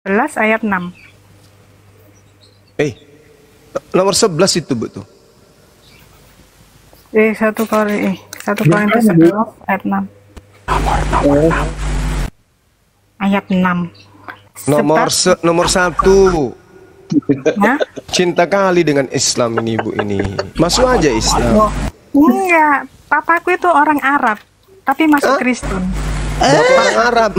11 ayat 6. Nomor 11 itu betul. 1 Korintus 11 ayat 6. Ayat 6. Nomor 1. Nah? Cinta kali dengan Islam ini ibu ini. Masuk aja Islam. Enggak, papaku itu orang Arab, tapi masuk Kristen. Orang Arab.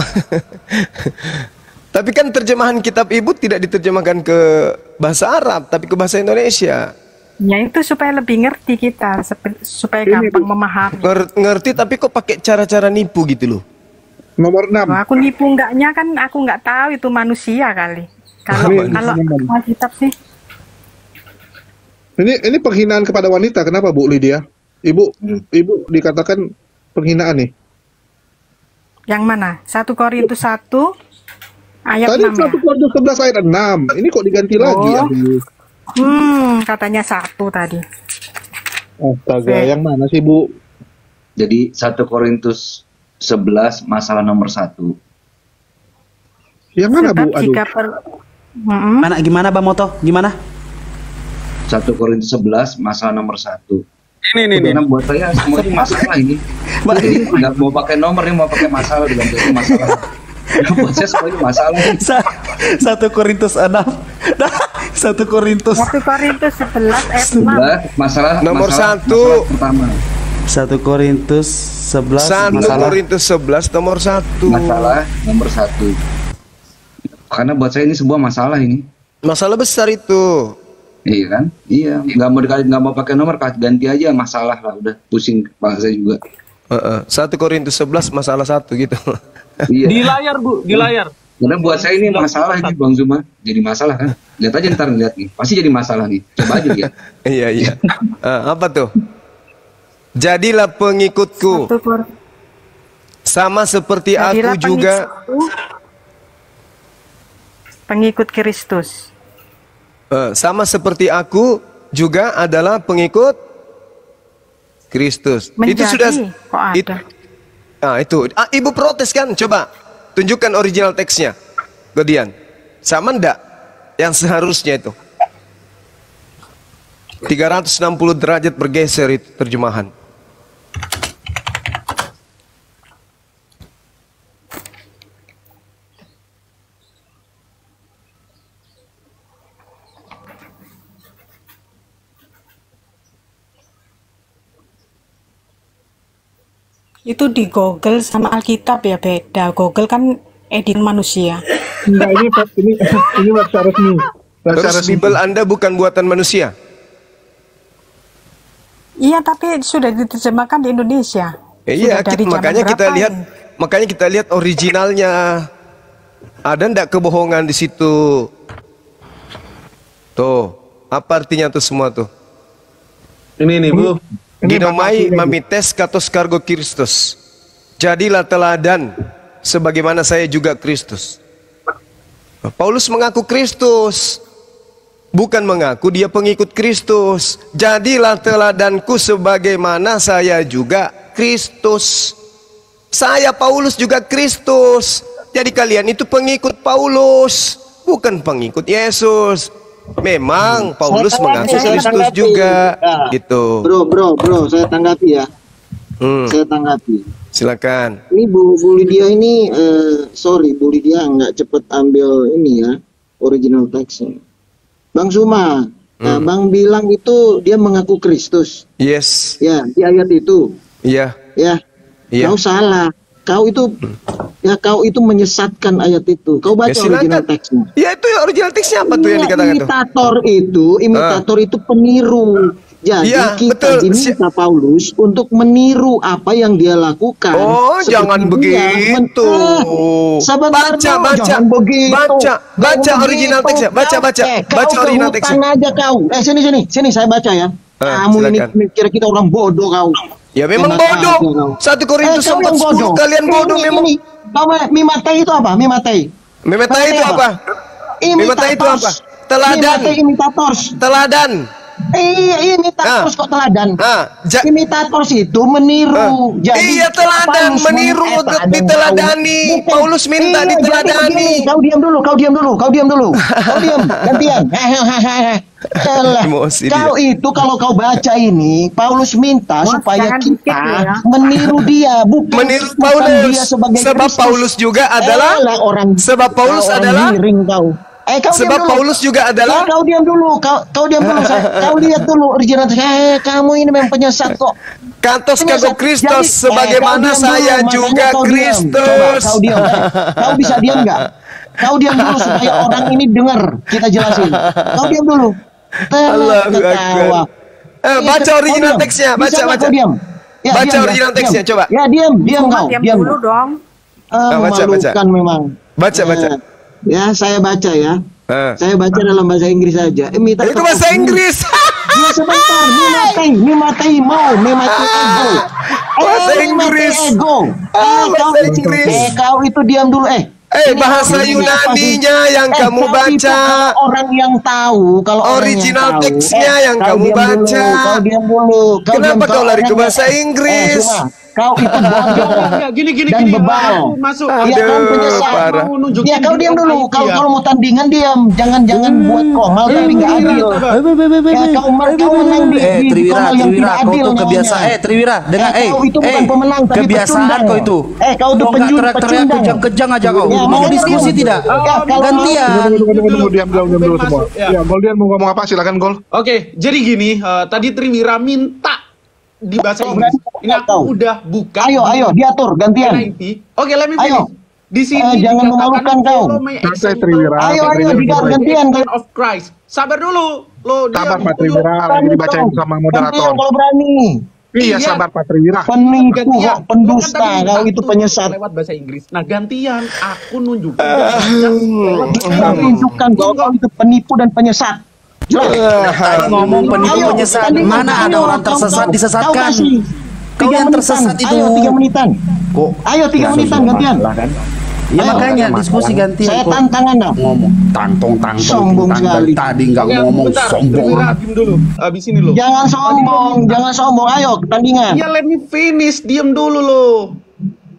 Tapi kan terjemahan kitab ibu tidak diterjemahkan ke bahasa Arab, tapi ke bahasa Indonesia. Ya itu supaya lebih ngerti kita, supaya gampang memahami. Ngerti tapi kok pakai cara-cara nipu gitu loh. Nomor 6. Aku nipu enggaknya kan aku nggak tahu itu manusia kali. Kalau kitab sih. Ini penghinaan kepada wanita. Kenapa Bu Lydia? Ibu dikatakan penghinaan nih. Yang mana? 1 Korintus 1 ayat Tadi 6 ya? 1 Korintus 11 ayat 6. Ini kok diganti lagi ya? Katanya 1 tadi. Astaga, yang mana sih Bu? Jadi 1 Korintus 11 masalah nomor 1. Yang mana Bu? Sebab jika Mana gimana Bang Moto? Gimana? 1 Korintus 11 masalah nomor 1. Ini. Karena buat saya semuanya masalah ini. Jadi nggak mau pakai nomor, ini mau pakai masalah, bilang itu masalah. Buat saya semuanya masalah. 1 Korintus 6. 1 Korintus 11 ayat 11 masalah Nomor 1. masalah pertama. 1 Korintus 11 1 Korintus 11 nomor 1. Masalah nomor 1. Karena buat saya ini sebuah masalah ini. Masalah besar itu. Iya kan? Iya, nggak mau pakai nomor, ganti aja masalah lah, udah pusing kepala saya juga. 1 Korintus 11 masalah 1 gitu. Iya. Di layar Bu, di layar. Karena buat saya ini masalah ini Bang Zuma, jadi masalah kan? Lihat aja ntar lihat nih, pasti jadi masalah nih. Coba aja lihat. Iya. Apa tuh? Jadilah pengikutku, sama seperti aku juga. Pengikut Kristus. Sama seperti aku juga adalah pengikut Kristus. Menjadi, itu sudah kok ada? Itu. Ibu protes kan? Coba tunjukkan original teksnya. Gedian. Sama ndak? Yang seharusnya itu. 360 derajat bergeser itu terjemahan. Itu di Google sama Alkitab ya beda. Google kan edit manusia. Enggak, ini website resmi. Terus Bible Anda bukan buatan manusia? Iya, tapi sudah diterjemahkan di Indonesia. Iya, makanya kita lihat originalnya. Ada ndak kebohongan di situ? Tuh, apa artinya tuh semua tuh? Ini Bu. Ginomai mamites katos kargo Kristus. Jadilah teladan sebagaimana saya juga Kristus. Paulus mengaku Kristus, bukan mengaku dia pengikut Kristus. Jadilah teladanku sebagaimana saya juga Kristus. Saya Paulus juga Kristus. Jadi kalian itu pengikut Paulus, bukan pengikut Yesus. Memang Paulus mengaku Kristus juga, gitu. Bro, saya tanggapi ya. Saya tanggapi. Silakan. Ini Bu Lydia ini, sorry Bu Lydia nggak cepet ambil ini ya, original teksnya. Bang Zuma, Bang bilang itu dia mengaku Kristus. Yes. Ya, di ayat itu. Iya. Ya. Kau salah. Kau itu menyesatkan ayat itu. Kau baca original teksnya. Ya itu original teksnya apa tuh yang dikatakan Imitator itu peniru. Jadi kita diminta Paulus untuk meniru apa yang dia lakukan. Oh, jangan begitu. Baca original teksnya. Baca original teksnya. Aja kau. Sini saya baca ya. Kamu ini kira kita orang bodoh kau. Ya memang bodoh. 1 Korintus 4:10 kalian bodoh memang. Mimatei itu apa? Mimatei itu apa? Teladan. Imitators. Iya, imitator kok teladan. Ja- Imitator itu meniru. Jadi Iya, teladan, Paulus meniru, diteladani. Paulus minta Iya, jadi diteladani. begini, Kau diam dulu. Kau diam, gantian. Alah, Emosi kau itu kalau kau baca ini, Paulus minta Bos, supaya jangan kita dikit ya. meniru dia, Meniru bukan Paulus. dia sebagai Sebab Kristus. Paulus juga adalah orang. sebab Paulus kau orang adalah miring kau. Kau sebab diam dulu. Paulus juga adalah Kau diam dulu. Kau diam dulu. Kau lihat dulu original. Kamu ini memang penyesat kok. Kantos Penyesat. kagok Kristus Jadi, sebagaimana kau diam saya dulu, juga makanya kau diam. Kristus. Coba, kau diam. Kau bisa diam nggak? Kau diam dulu supaya orang ini dengar kita jelasin. Kau diam dulu. Allahu Ketawa. Akbar. Baca Kau original diam. teksnya, Bisa baca. nggak kau diam? Ya, Baca diam, original diam. teksnya, coba. Ya diam kau. Diam dulu dong. Baca. Memalukan memang. Baca. Ya, saya baca ya. Saya baca dalam bahasa Inggris saja. Itu bahasa Inggris. Ya sebentar, Mimatei ego. Bahasa Inggris. Ego. Bahasa Inggris. Kau itu diam dulu. Ini bahasa orang Yunaninya yang kamu kau itu baca. kalau orang yang tahu, kalau orang Original yang tahu. teksnya yang Kau kamu diam dulu, baca. Kau diam dulu. Kenapa kau lari ke orang bahasa yang- Inggris? Cuma, kau itu bodoh Ya, gini dan bebal. aku masuk. Iya kan, Aduh, penyesal. parah. Mau nunjukin Ya kau diam dulu. dia. Kalau mau tandingan diam. Jangan buat komal tapi nggak adil. Ya kau menang di Triwira, komal yang Triwira, tidak kau adil tuh kebiasaan. namanya. Triwira, dengar, Kau itu bukan pemenang tapi kebiasaan pecundang. kau itu. Kau tuh Kau nggak teriak-teriak pecundang. kejang-kejang aja kau. Ya, Mau makanya diskusi diam. tidak? Ya, kalau Gantian. Tunggu, diam dulu semua. Ya. Ya, Goldian mau ngomong apa? Silakan Gol. Oke, jadi gini, tadi Triwira minta di bahasa Oh, Inggris. berani Ini aku kau. udah buka. Ayo diatur gantian. Oke, let me Ayo. finish. Di sini Jangan dikatakan, memalukan kau. follow my Santai, example Triwira. Ayo Triwira, digantian gantian. of Christ. Sabar dulu. Lo Sabar diam Pak dulu. Triwira, lagi dibacain sama moderator. Gantian kalau berani. Iya, Iya. sabar Pak Triwira. Penipu, Gantian. pendusta, Lo kan tadi kau minta itu tuh penyesat. lewat bahasa Inggris. Nah, gantian aku nunjukin. Kau tunjukkan bahwa kau itu penipu dan penyesat. Jelas. Tadi ngomong penipu Ayo, penyesat. tandingan. Mana ada Ayo, orang tersesat kau disesatkan? kasih. Kau 3 yang menitan. tersesat itu. Ayo 3 menitan. Kok? Ayo 3 menitan gantian. Ya Ayo. makanya diskusi gantian. Saya kok. tantang Anda. Ngomong tangtong Sombong sekali. Tadi nggak Oke, ngomong bentar, sombong Triwira, amat. diam dulu. Abis ini lo. Jangan sombong. Ayo tandingan. Ya, let me finish. Diam dulu lo.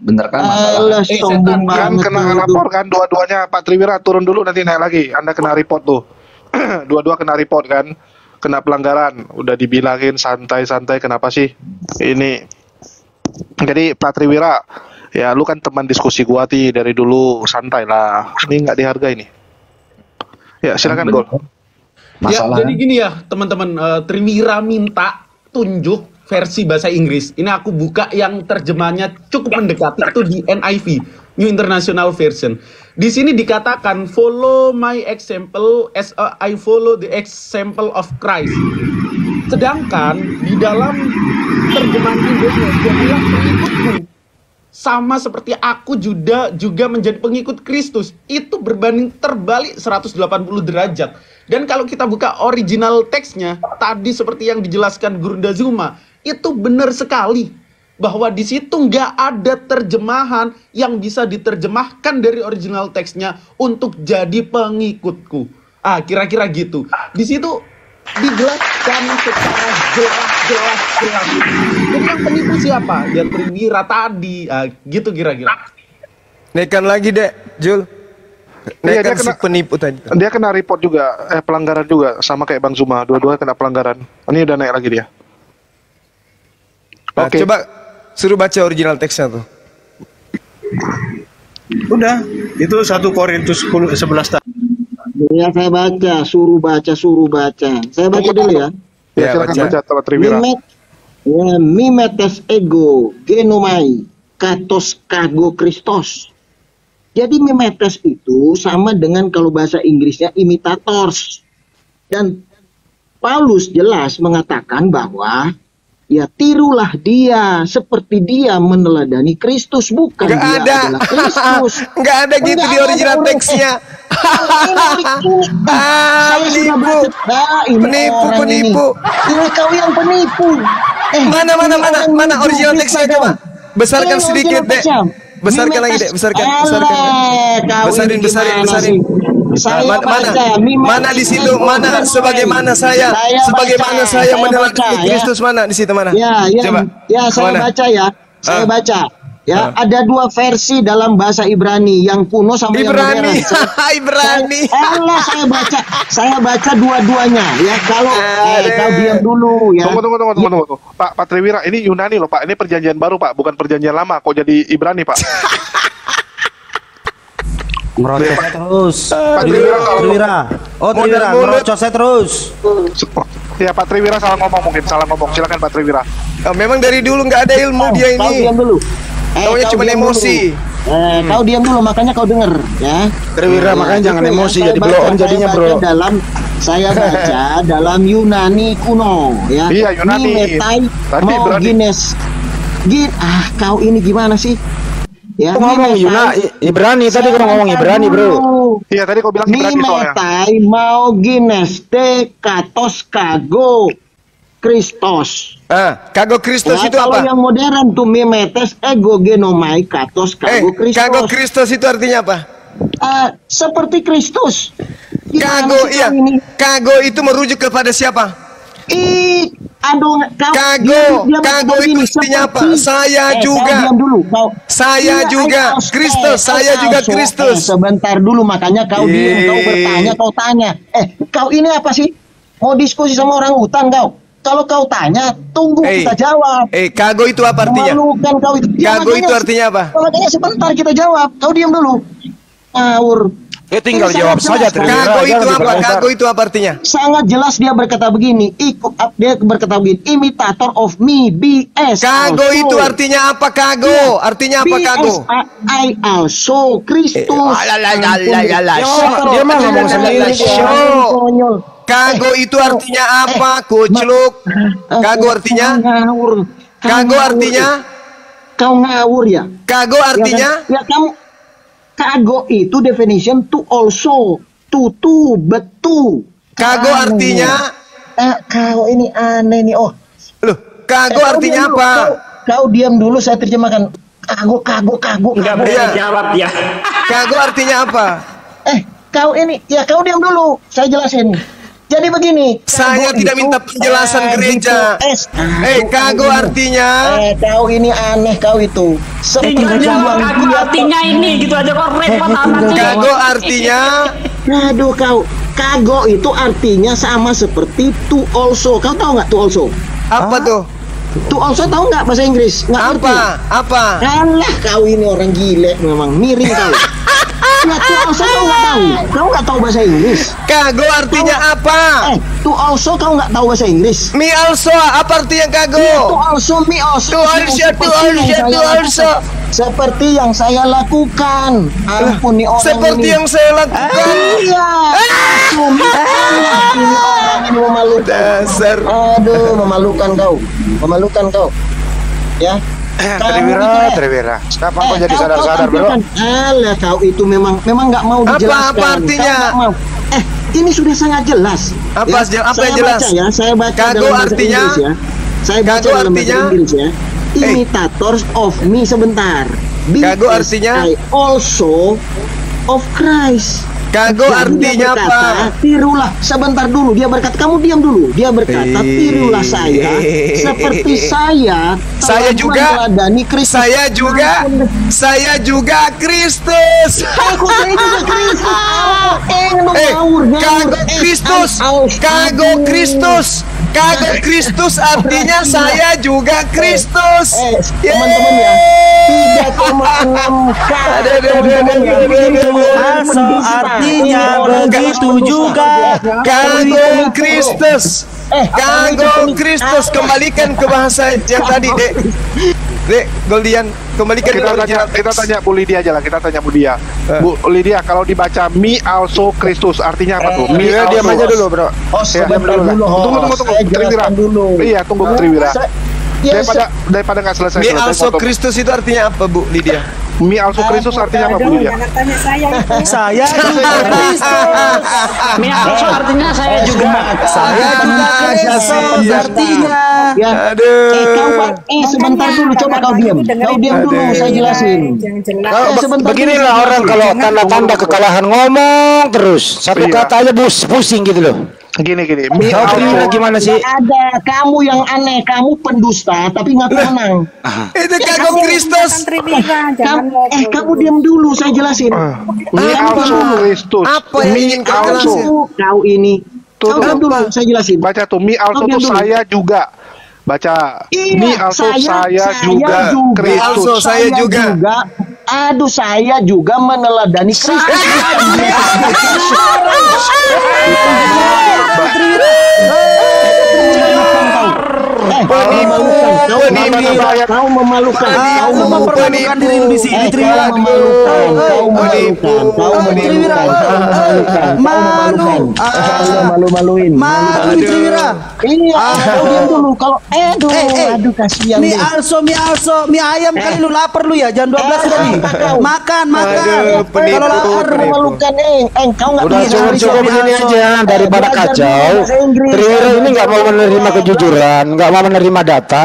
Bentar kan Alah, masalah. sombong Kan banget. kena tuh. rapor kan dua-duanya Pak Triwira turun dulu nanti naik lagi. Anda kena report tuh. Dua-dua kena report kan. Kena pelanggaran. Udah dibilangin santai-santai kenapa sih? Ini. Jadi Pak Triwira, ya lu kan teman diskusi gua dari dulu, santai lah. Ini nggak dihargai nih. Ya silakan Gol. Masalah. Ya, jadi gini ya, teman-teman, Triwira minta tunjuk versi bahasa Inggris. Ini aku buka yang terjemahnya cukup mendekati itu di NIV, New International Version. Di sini dikatakan follow my example as I follow the example of Christ. Sedangkan di dalam terjemahan Indonesia bilang pengikutku sama seperti aku juga menjadi pengikut Kristus. Itu berbanding terbalik 180 derajat. Dan kalau kita buka original teksnya, tadi seperti yang dijelaskan Gurunda Zuma, itu benar sekali bahwa di situ nggak ada terjemahan yang bisa diterjemahkan dari original teksnya untuk jadi pengikutku. Kira-kira gitu. Di situ dijelaskan secara jelas. Jadi yang penipu siapa? Ya Triwira tadi. Gitu kira-kira. Naikkan lagi, Dek, Jul. Iya, Naikkan dia si kena- penipu tadi. Dia kena report juga, pelanggaran juga sama kayak Bang Zuma. Dua-dua kena pelanggaran. Ini udah naik lagi dia. Nah, Oke. coba suruh baca original teksnya tuh. Udah, itu 1 Korintus 11 tadi. Ya saya baca, suruh baca. Saya baca dulu ya. Ya, Ya, silakan baca. baca Pak Triwira. Mimetes ego genomai katos kago Kristos. Jadi mimetes itu sama dengan kalau bahasa Inggrisnya imitators. Dan Paulus jelas mengatakan bahwa ya tirulah dia seperti dia meneladani Kristus, bukan Nggak dia ada. adalah Kristus. Nggak ada gitu Nggak di ada original orang. teksnya. Saya sudah Penipu. baca. Ini Penipu, orang penipu. Ini kau yang penipu. Mana ini orang mana menipu, original teksnya fitnah coba. kau. Besarkan Ini sedikit, original Dek. teksnya. Besarkan lagi, Dek. Besarkan. Alah, kau Besarin, ini besarin, gimana besarin. sih? Saya mana baca, mana di situ, mana sebagaimana saya menerangkan Kristus, mana di situ, mana? Ya, Coba. ya saya Mana? baca ya. Saya baca. Ya, ada dua versi dalam bahasa Ibrani, yang kuno sama yang modern. Ibrani. Ibrani. Saya baca dua-duanya. Ya, kalau kau diam dulu ya. Tunggu. Pak Triwira, ini Yunani loh Pak. Ini perjanjian baru Pak, bukan perjanjian lama. Kok jadi Ibrani Pak? Ngerocos terus. Pak Triwira salah Triwira. Oh, Triwira ngerocosnya terus. Ya Pak Triwira salah ngomong mungkin, salah ngomong. Silakan Pak Triwira. Memang dari dulu nggak ada ilmu dia Kau ini. diam dulu. Taunya Kau cuma diam emosi. dulu. Kau diam dulu, makanya kau denger ya. Triwira, makanya jangan Itu emosi, saya jadi baca- blow on jadinya, saya bro. baca saya baca dalam Yunani kuno ya. Iya, Yunani. Mimetai Tadi mau Ibrani. Guinness. Kau ini gimana sih? Ya, Aku ngomong Ibrani, tadi kau ngomong Ibrani, bro. Iya, tadi kau bilang Ibrani soalnya. Mimetai mau Guinness te katos kago Kristos. Kago Kristus Ya, itu kalau apa? yang modern tuh mimetes ego genomai katos kago Kristos. Kago Kristus itu artinya apa? Seperti Kristus. Gimana Kago, sih iya. kau ini? Kago itu merujuk kepada siapa? Aduh, kau Kago, dia kago itu begini, artinya apa? seperti- Saya juga. Kau diam dulu. Saya juga. Kristus, saya juga Kristus. Sebentar dulu, makanya kau diam, kau bertanya, kau tanya. Kau ini apa sih? Mau diskusi sama orang hutan kau? Kalau kau tanya, tunggu kita jawab. Kago itu apa artinya? Memalukan kau itu. Ya, Kago makanya- itu artinya apa? Makanya sebentar kita jawab. Kau diam dulu. Ngawur. Tinggal Ini jawab sangat saja, jelas. Triwira. Kago itu jangan apa? diperlebar. Kago itu apa artinya? Sangat jelas dia berkata begini. Dia berkata begini. Imitator of me, BS. Kago also. itu artinya apa? Kago artinya apa? Kago? I also Kristus. Dia mah ngomong sendiri. Konyol. Kago itu artinya apa? Kucluk. Kago artinya? Ngawur. Kago artinya? Kau ngawur ya? Kago artinya? Ya kamu. Kago itu definition to also. To betu. Kago artinya? Kau ini aneh nih. Oh. Loh, kago artinya apa? Kau diam dulu, saya terjemahkan. Kago. Nggak berani jawab ya. Kago artinya apa? Kau ini, ya kau diam dulu, saya jelasin. Jadi begini. Saya tidak minta penjelasan gereja. Kago artinya? Kau ini aneh kau itu. Tinggal jawab kago artinya ini, gitu aja kok repot amat. Kago artinya? Aduh kau. Kago itu artinya sama seperti to also. Kau tahu nggak to also? Apa tuh? To also tahu nggak bahasa Inggris? Nggak ngerti? Apa? Alah kau ini orang gile memang, miring kau. Ya to also kau nggak tahu? Kau nggak tahu bahasa Inggris? Kago artinya apa? To also kau nggak tahu bahasa Inggris? Me also, apa artinya kago? To also, me also. To also. Seperti yang saya lakukan. Ampun nih orang Seperti ini. yang saya lakukan. Iya. Ini orang ini memalukan. Dasar. Aduh, memalukan kau. Ya. Triwira. Kenapa kau jadi sadar-sadar, bro? Alah, kau itu memang nggak mau dijelaskan. Apa artinya? Kau nggak mau. Ini sudah sangat jelas. Apa yang jelas? Saya baca Kago dalam bahasa artinya? Inggris ya. Saya baca Kago dalam bahasa artinya? Inggris ya. Imitators of me sebentar. Kago artinya? I also of Christ. Kago Jadi artinya dia berkata, apa? Tirulah sebentar dulu. Dia berkata, kamu diam dulu. Dia berkata, tirulah saya seperti saya. Saya telah juga. meneladani Kristus. Saya juga Kristus. Aku saya juga Kristus. Kago Kristus artinya saya juga Kristus. Teman-teman ya, 3,6 K. Also artinya begitu juga. Kago Kristus. Kago Kristus, kembalikan ke bahasa yang tadi, Dek Goldian, kembalikan ke original Kita teks. tanya Bu Lydia aja lah, kita tanya Bu Lydia. Bu Lydia, kalau dibaca me also Kristus artinya apa tuh? Me Triwira, diam aja dulu, bro. Sebentar dulu. Tunggu. Saya Triwira. jelaskan dulu. Iya, tunggu Triwira. Ya, daripada nggak selesai. Mi also Kristus itu artinya apa, Bu Lydia? Mi also Kristus artinya apa, Bu Lydia? Jangan tanya saya itu. Saya juga Kristus. Mi also artinya saya juga. Saya juga Kristus artinya. Ya. Aduh. Sebentar dulu, coba kau diam. Kau diam dulu, saya jelasin. Jangan jelas. Sebentar Beginilah dulu. orang kalau tanda-tanda kekalahan ngomong terus. Satu Iya. kata aja pusing gitu loh. Gini. Mi Kau Trivira also. gimana sih? Ada kamu yang aneh, kamu pendusta tapi ngaku menang. Itu kagum Kristus. Kamu diam dulu, saya jelasin. Mi also Kristus. Apa yang ingin kau jelasin? Kau ini. Kau diam dulu, saya jelasin. Baca tuh, mi also Kau tuh diam dulu. saya juga. Baca. Iya, Mi also saya juga Mi also Kristus. saya juga. Aduh, saya juga meneladani Kristus. Kau memalukan. Kau mempermalukan diri lu di sini, Trivira. Kau malu-maluin. Malu nih, Trivira. Iya, kau diam dulu. Kalau aduh kasihan Mi deh. also, mi ayam kali lu lapar lu ya, jam 12 tadi. Makan. Aduh, penipu, Kalau lapar penipu. Memalukan, kau nggak Udah bisa cukup begini aja daripada kacau. Trivira ini nggak mau menerima kejujuran, nggak mau menerima data.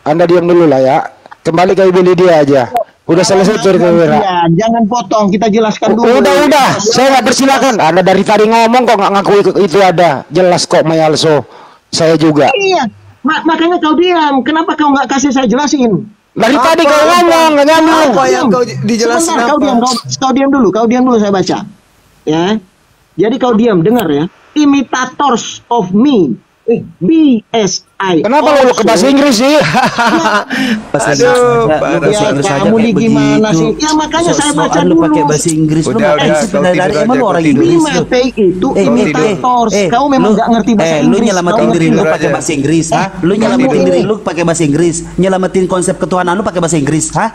Anda diam dulu lah ya. Kembali ke Ibu Lydia aja. Udah selesai cerita Trivira. Ya, jangan potong, kita jelaskan dulu. Udah. Saya nggak persilakan. Anda dari tadi ngomong kok nggak ngaku itu ada. Jelas kok my also. Saya juga. Iya, makanya kau diam. Kenapa kau nggak kasih saya jelasin? Dari tadi kau ngomong nggak nyambung. Apa yang kau dijelasin Sebentar, apa? kau diam dulu, saya baca. Ya. Jadi kau diam, dengar ya. Imitators of me. BSI. Kenapa lu ke bahasa Inggris sih? Aduh, Ya, kamu nih gimana sih? Ya makanya saya baca lu dulu. pakai bahasa Inggris lu Udah, ngapain sih kau dari tidur emang aja, lu kau orang tidur. Inggris lu. Imate itu imitators. Kau memang nggak ngerti bahasa Inggris. Lu nyelamatin Kau diri lu tidur pakai aja. bahasa Inggris, ha? Lu nyelamatin diri lu pakai bahasa Inggris, nyelamatin konsep ketuhanan lu pakai bahasa Inggris, ha?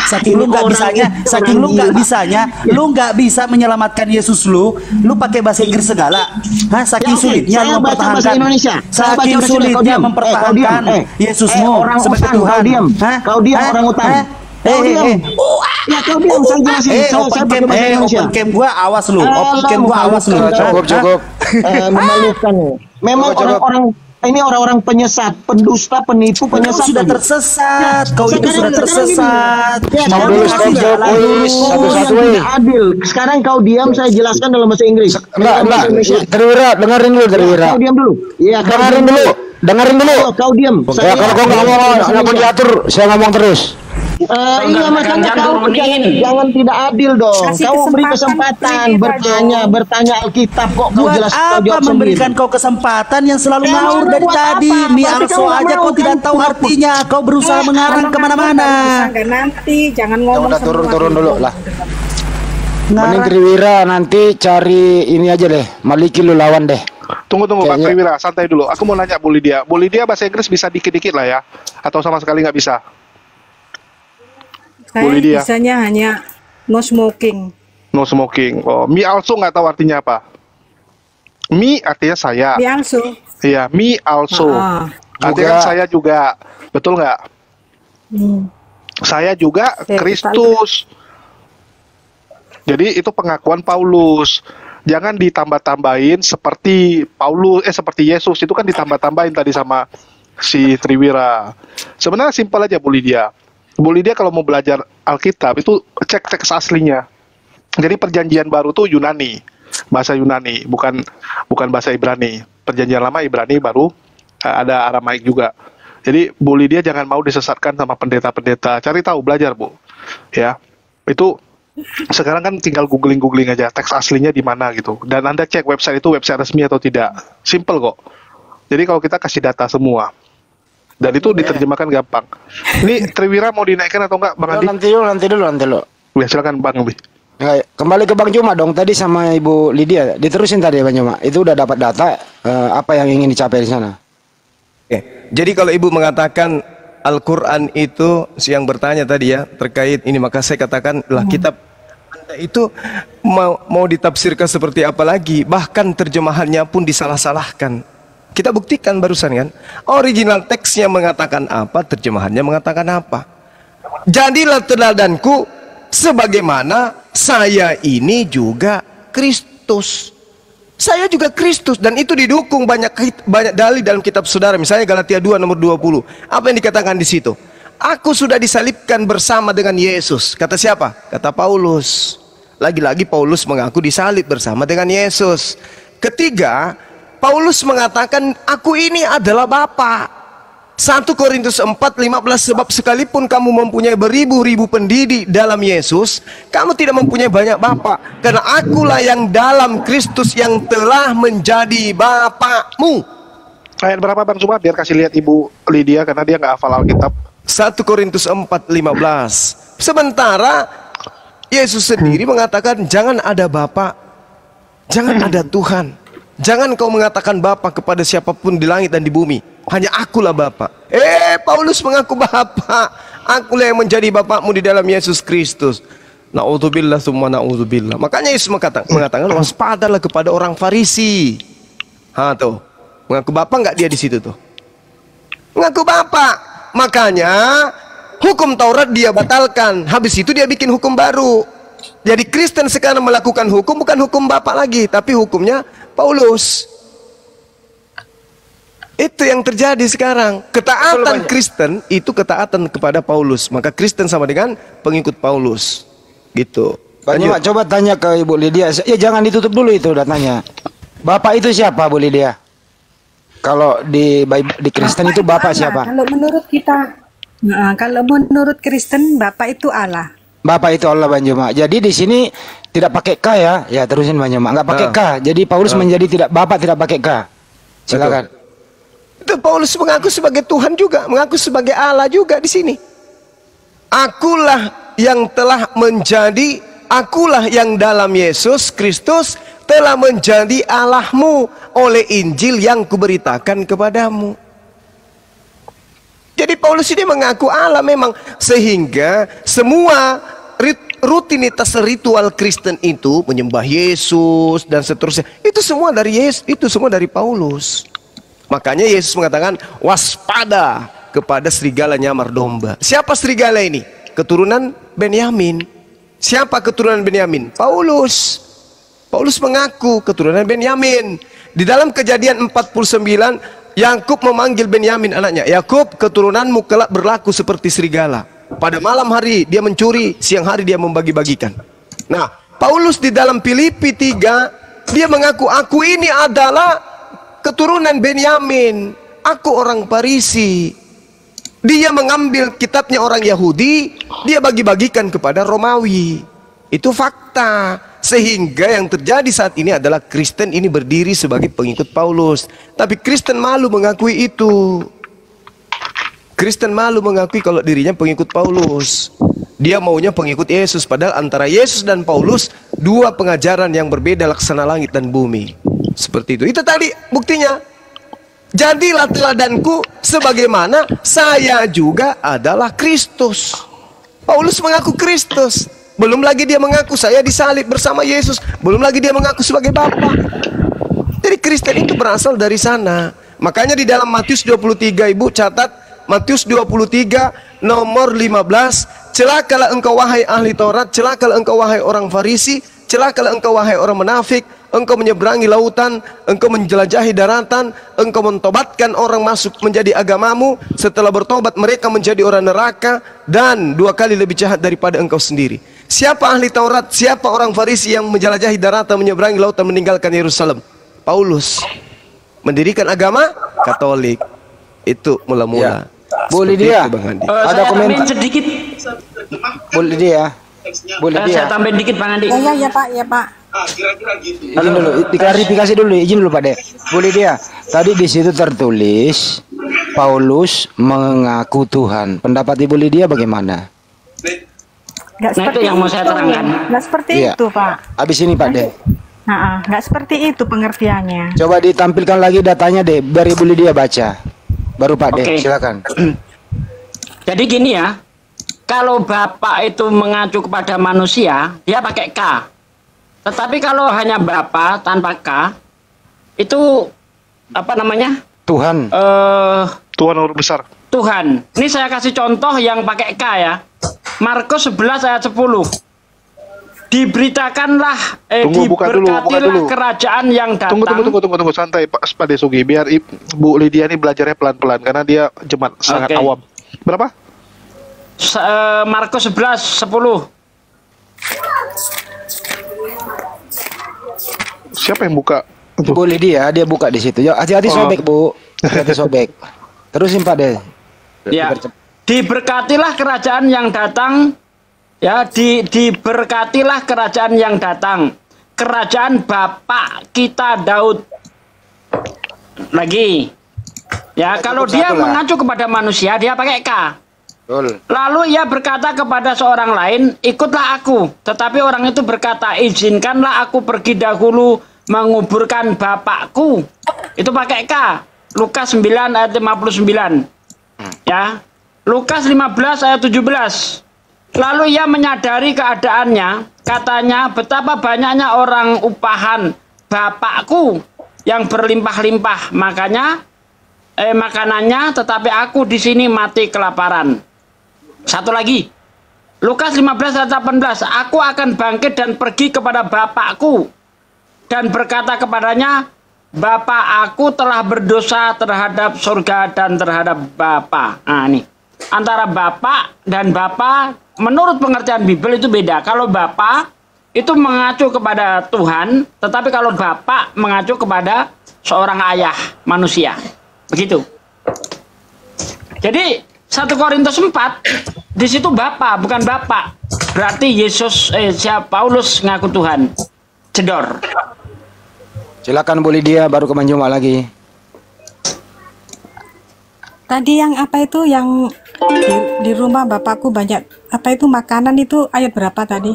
Saking lu nggak bisanya, lu nggak bisa menyelamatkan Yesus lu pakai bahasa Inggris segala, saking sulitnya lu mempertahankan, saking sulitnya mempertahankan Yesusmu sebagai Tuhan. Kau diam orang utan. Kau diam. Ya kau diam, saya jelasin. Open cam gua awas lu, Cukup. Memalukan. Memang orang-orang ini orang-orang penyesat, pendusta, penipu, Kau penyesat. sudah tersesat, kau itu sudah tersesat. Mau dulu stop, satu-satu. Adil. Sekarang kau diam, saya jelaskan dalam bahasa Inggris. Enggak. Trivira, dengerin dulu Trivira. Kau diam dulu. Iya, Dengerin dulu. Kau diam. Ya kalau kau nggak mau diatur, saya ngomong terus. Iya, makanya kau jangan tidak adil dong. Kasih Kau beri kesempatan kesempatan bertanya Alkitab kok kau Buat jelas kau apa jawab memberikan sendiri. kau kesempatan yang selalu Emang ngawur dari buat tadi? apa? Mi Berarti also kau nggak aja mau kau kan? tidak tahu artinya. Kau berusaha mengarang kemana-mana. Nanti jangan Ya ngomong udah semua. turun dulu lah. Mending Ngarang. Trivira nanti cari ini aja deh. Maliki lu lawan deh. Tunggu Bang Kayaknya- Trivira, santai dulu. Aku mau nanya Bu Lydia. Bu Lydia bahasa Inggris bisa dikit-dikit lah ya? Atau sama sekali nggak bisa? Saya Boleh dia. bisanya hanya no smoking. No smoking. Oh, me also nggak tahu artinya apa. Me artinya saya. Mi also. Iya, me also. Artinya kan Juga. saya juga. Betul nggak? Saya juga Saya Kristus. Jadi itu pengakuan Paulus. Jangan ditambah-tambahin seperti seperti Yesus. Itu kan ditambah-tambahin tadi sama si Triwira. Sebenarnya simpel aja Bu Lydia. Bu Lydia kalau mau belajar Alkitab itu cek teks aslinya. Jadi perjanjian baru tuh Yunani, bahasa Yunani, bukan bahasa Ibrani. Perjanjian lama Ibrani, baru ada Aramaik juga. Jadi Bu Lydia jangan mau disesatkan sama pendeta-pendeta. Cari tahu, belajar Bu. Ya, itu sekarang kan tinggal googling aja teks aslinya di mana gitu. Dan Anda cek website itu website resmi atau tidak. Simple kok. Jadi kalau kita kasih data semua. Dan itu diterjemahkan gampang. Ini Triwira mau dinaikkan atau enggak, Bang Andi? Nanti dulu. Ya, silakan Bang Andi. Kembali ke Bang Juma dong. Tadi sama Ibu Lydia diterusin tadi ya Bang Juma. Itu udah dapat data apa yang ingin dicapai di sana. Oke. Jadi kalau Ibu mengatakan Al-Quran itu yang bertanya tadi ya terkait ini, maka saya katakan lah kitab Anda itu mau ditafsirkan seperti apa lagi, bahkan terjemahannya pun disalah-salahkan. Kita buktikan barusan kan. Original teksnya mengatakan apa, terjemahannya mengatakan apa. Jadilah teladanku sebagaimana saya ini juga Kristus. Saya juga Kristus, dan itu didukung banyak dalil dalam kitab saudara. Misalnya Galatia 2 nomor 20. Apa yang dikatakan di situ? Aku sudah disalibkan bersama dengan Yesus. Kata siapa? Kata Paulus. Lagi-lagi Paulus mengaku disalib bersama dengan Yesus. Ketiga, Paulus mengatakan aku ini adalah Bapa. 1 Korintus 4:15, sebab sekalipun kamu mempunyai beribu-ribu pendidik dalam Yesus, kamu tidak mempunyai banyak bapa, karena akulah yang dalam Kristus yang telah menjadi bapakmu. Ayat berapa Bang Zuma? Biar kasih lihat Ibu Lydia karena dia nggak hafal Alkitab. 1 Korintus 4:15. Sementara Yesus sendiri mengatakan jangan ada bapa, jangan ada Tuhan. Jangan kau mengatakan Bapa kepada siapapun di langit dan di bumi. Hanya akulah Bapa. Paulus mengaku Bapa. Akulah yang menjadi Bapakmu di dalam Yesus Kristus. Na'udzubillah summa na'udzubillah. Makanya Yesus mengatakan waspadalah kepada orang Farisi. Tuh. Mengaku Bapa enggak dia di situ tuh? Mengaku Bapa. Makanya hukum Taurat dia batalkan. Habis itu dia bikin hukum baru. Jadi Kristen sekarang melakukan hukum bukan hukum Bapa lagi, tapi hukumnya Paulus. Itu yang terjadi sekarang. Ketaatan Kristen itu ketaatan kepada Paulus. Maka Kristen sama dengan pengikut Paulus. Gitu. Banyak coba tanya ke Ibu Lydia. Ya jangan ditutup dulu itu datanya. Bapak itu siapa Bu Lydia? Kalau di Kristen itu Bapak siapa? Kalau menurut kita, kalau menurut Kristen Bapak itu Allah. Bapak itu Allah Bang Juma. Jadi di sini tidak pakai K ya. Ya terusin Bang Juma. Enggak pakai K. Jadi Paulus menjadi tidak Bapak tidak pakai K. Silakan. Itu Paulus mengaku sebagai Tuhan juga, mengaku sebagai Allah juga di sini. Akulah yang telah menjadi, akulah yang dalam Yesus Kristus telah menjadi Allahmu oleh Injil yang kuberitakan kepadamu. Jadi Paulus ini mengaku Allah memang, sehingga semua rutinitas ritual Kristen itu menyembah Yesus dan seterusnya, itu semua dari Yesus, itu semua dari Paulus. Makanya Yesus mengatakan waspada kepada serigala nyamar domba. Siapa serigala ini? Keturunan Benyamin. Siapa keturunan Benyamin? Paulus. Paulus mengaku keturunan Benyamin. Di dalam Kejadian 49, Yakub memanggil Benyamin anaknya. Yakub, keturunanmu kelak berlaku seperti serigala. Pada malam hari dia mencuri, siang hari dia membagi-bagikan. Nah, Paulus di dalam Filipi 3, dia mengaku aku ini adalah keturunan Benyamin. Aku orang Farisi. Dia mengambil kitabnya orang Yahudi, dia bagi-bagikan kepada Romawi. Itu fakta. Sehingga yang terjadi saat ini adalah Kristen ini berdiri sebagai pengikut Paulus. Tapi Kristen malu mengakui itu. Kristen malu mengakui kalau dirinya pengikut Paulus. Dia maunya pengikut Yesus. Padahal antara Yesus dan Paulus dua pengajaran yang berbeda laksana langit dan bumi. Seperti itu. Itu tadi buktinya. Jadilah teladanku sebagaimana saya juga adalah Kristus. Paulus mengaku Kristus. Belum lagi dia mengaku saya disalib bersama Yesus. Belum lagi dia mengaku sebagai Bapa. Jadi Kristen itu berasal dari sana. Makanya di dalam Matius 23, Ibu catat Matius 23 nomor 15. Celakalah engkau wahai ahli Taurat, celakalah engkau wahai orang Farisi, celakalah engkau wahai orang munafik. Engkau menyeberangi lautan, engkau menjelajahi daratan, engkau mentobatkan orang masuk menjadi agamamu. Setelah bertobat mereka menjadi orang neraka dan 2 kali lebih jahat daripada engkau sendiri. Siapa ahli Taurat, siapa orang Farisi yang menjelajahi daratan, menyeberangi lautan, meninggalkan Yerusalem? Paulus. Mendirikan agama Katolik. Itu mula-mula. Bu Lydia, ada komentar sedikit. Bu Lydia. Bu Lydia. Saya tambahin dikit Bang Andi. Ya Pak, ya Pak. Kira-kira gitu. Izin dulu, diklarifikasi dulu, izin dulu Pak De. Bu Lydia, tadi di situ tertulis Paulus mengaku Tuhan. Pendapat Ibu Lydia bagaimana? Nggak Nah itu yang mau saya terangkan. Nggak seperti Iya. itu Pak. Habis ini Pak De. Nggak seperti itu pengertiannya. Coba ditampilkan lagi datanya deh, biar Ibu Lydia baca. Baru Pak De, Oke. silakan. Jadi gini ya, kalau Bapak itu mengacu kepada manusia, dia pakai K. Tetapi kalau hanya Bapak tanpa K, itu apa namanya? Tuhan. Tuhan huruf besar. Tuhan. Ini saya kasih contoh yang pakai K ya. Markus 11 ayat 10. Diberitakanlah, buka dulu. kerajaan yang datang. Tunggu, santai Pak Desugi, biar Bu Lydia ini belajarnya pelan-pelan karena dia jemaat sangat awam. Berapa? Markus 11 10. Siapa yang buka? Bu Lydia, dia buka di situ. Ya, hati-hati sobek, Bu. Hati-hati sobek. Terusin Pak De. Ya. Diberkatilah kerajaan yang datang. Ya, diberkatilah kerajaan yang datang. Kerajaan Bapak kita Daud. Lagi. Ya, kalau dia mengacu kepada manusia, dia pakai K. Betul. Lalu ia berkata kepada seorang lain, ikutlah aku. Tetapi orang itu berkata, izinkanlah aku pergi dahulu menguburkan bapakku. Itu pakai K. Lukas 9 ayat 59. Ya. Lukas 15 ayat 17. Lalu ia menyadari keadaannya, katanya, betapa banyaknya orang upahan bapakku yang berlimpah-limpah, makanannya, tetapi aku di sini mati kelaparan. Satu lagi, Lukas 15 ayat 18, aku akan bangkit dan pergi kepada bapakku dan berkata kepadanya, Bapa aku telah berdosa terhadap surga dan terhadap Bapa. Nah ini, antara Bapa dan Bapa menurut pengertian Bible itu beda. Kalau Bapa itu mengacu kepada Tuhan, tetapi kalau Bapa mengacu kepada seorang ayah manusia. Begitu. Jadi 1 Korintus 4 di situ Bapa bukan Bapak. Berarti Yesus Paulus ngaku Tuhan. Jedor. Silakan Bu Lydia, baru ke Manjuma lagi. Tadi yang apa itu yang di rumah bapakku banyak apa itu makanan itu ayat berapa tadi?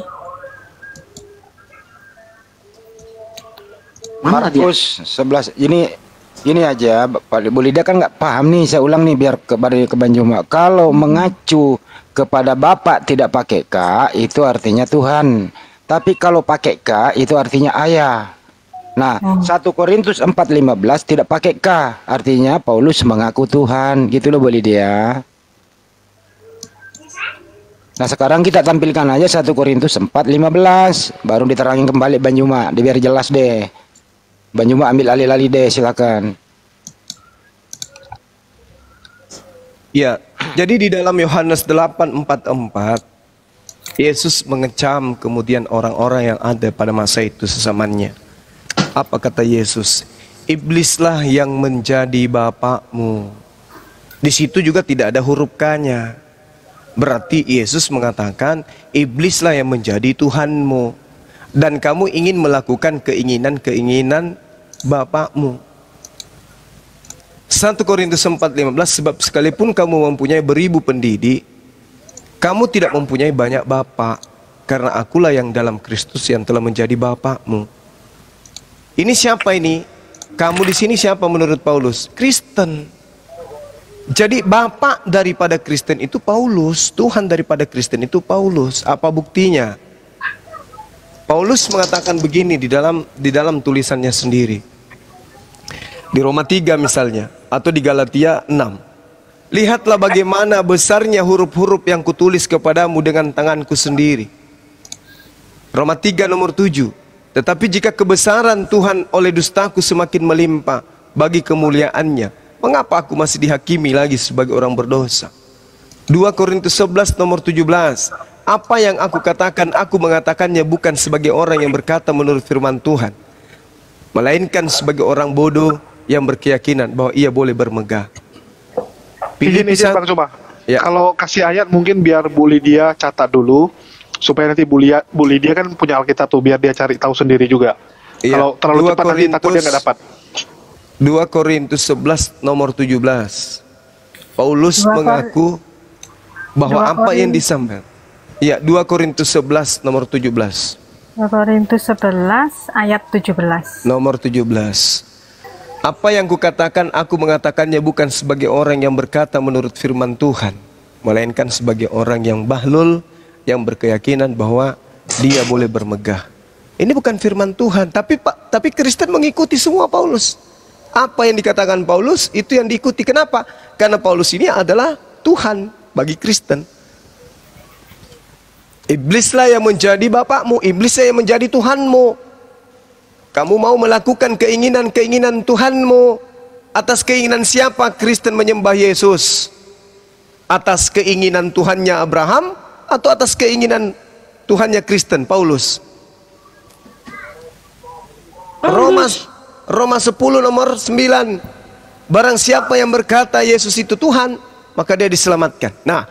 Markus 11. Ini aja Pak Bu Lydia kan nggak paham nih, saya ulang nih biar ke Banjuma. Kalau mengacu kepada Bapak tidak pakai K itu artinya Tuhan. Tapi kalau pakai K itu artinya ayah. Nah, 1 Korintus 4:15 tidak pakai K, artinya Paulus mengaku Tuhan, gitu loh Bu Lydia. Nah, sekarang kita tampilkan aja 1 Korintus 4:15, baru diterangin kembali Banjuma, biar jelas deh. Banjuma ambil alih-alih deh, silakan. Ya, jadi di dalam Yohanes 8:44 Yesus mengecam kemudian orang-orang yang ada pada masa itu sesamanya. Apa kata Yesus? Iblislah yang menjadi bapakmu. Di situ juga tidak ada huruf K-nya. Berarti Yesus mengatakan iblislah yang menjadi Tuhanmu dan kamu ingin melakukan keinginan-keinginan bapakmu. 1 Korintus 4:15, sebab sekalipun kamu mempunyai beribu pendidik, kamu tidak mempunyai banyak bapak, karena akulah yang dalam Kristus yang telah menjadi bapakmu. Ini siapa ini? Kamu di sini siapa menurut Paulus? Kristen. Jadi bapak daripada Kristen itu Paulus, Tuhan daripada Kristen itu Paulus. Apa buktinya? Paulus mengatakan begini di dalam tulisannya sendiri. Di Roma 3 misalnya, atau di Galatia 6. Lihatlah bagaimana besarnya huruf-huruf yang kutulis kepadamu dengan tanganku sendiri. Roma 3 nomor 7. Tetapi jika kebesaran Tuhan oleh dustaku semakin melimpah bagi kemuliaannya, mengapa aku masih dihakimi lagi sebagai orang berdosa? 2 Korintus 11 nomor 17. Apa yang aku katakan, aku mengatakannya bukan sebagai orang yang berkata menurut firman Tuhan, melainkan sebagai orang bodoh yang berkeyakinan bahwa ia boleh bermegah. Izin Bang Cuma. Ya. Kalau kasih ayat mungkin biar Bu Lydia catat dulu, supaya nanti Bu Lydia kan punya Alkitab tuh, biar dia cari tahu sendiri juga. Iya. Kalau terlalu cepat nanti takut dia nggak dapat. 2 Korintus 11 nomor 17. Paulus mengaku bahwa apa yang disampaikan. Ya, 2 Korintus 11 nomor 17. 2 Korintus 11 ayat 17. Nomor 17. Apa yang kukatakan, aku mengatakannya bukan sebagai orang yang berkata menurut firman Tuhan, melainkan sebagai orang yang bahlul, yang berkeyakinan bahwa dia boleh bermegah. Ini bukan firman Tuhan, tapi Kristen mengikuti semua Paulus. Apa yang dikatakan Paulus itu yang diikuti. Kenapa? Karena Paulus ini adalah Tuhan bagi Kristen. Iblislah yang menjadi bapakmu, iblislah yang menjadi Tuhanmu. Kamu mau melakukan keinginan-keinginan Tuhanmu. Atas keinginan siapa Kristen menyembah Yesus? Atas keinginan Tuhannya Abraham atau atas keinginan Tuhannya Kristen, Paulus? Roma 10 nomor 9. Barang siapa yang berkata Yesus itu Tuhan, maka dia diselamatkan. Nah,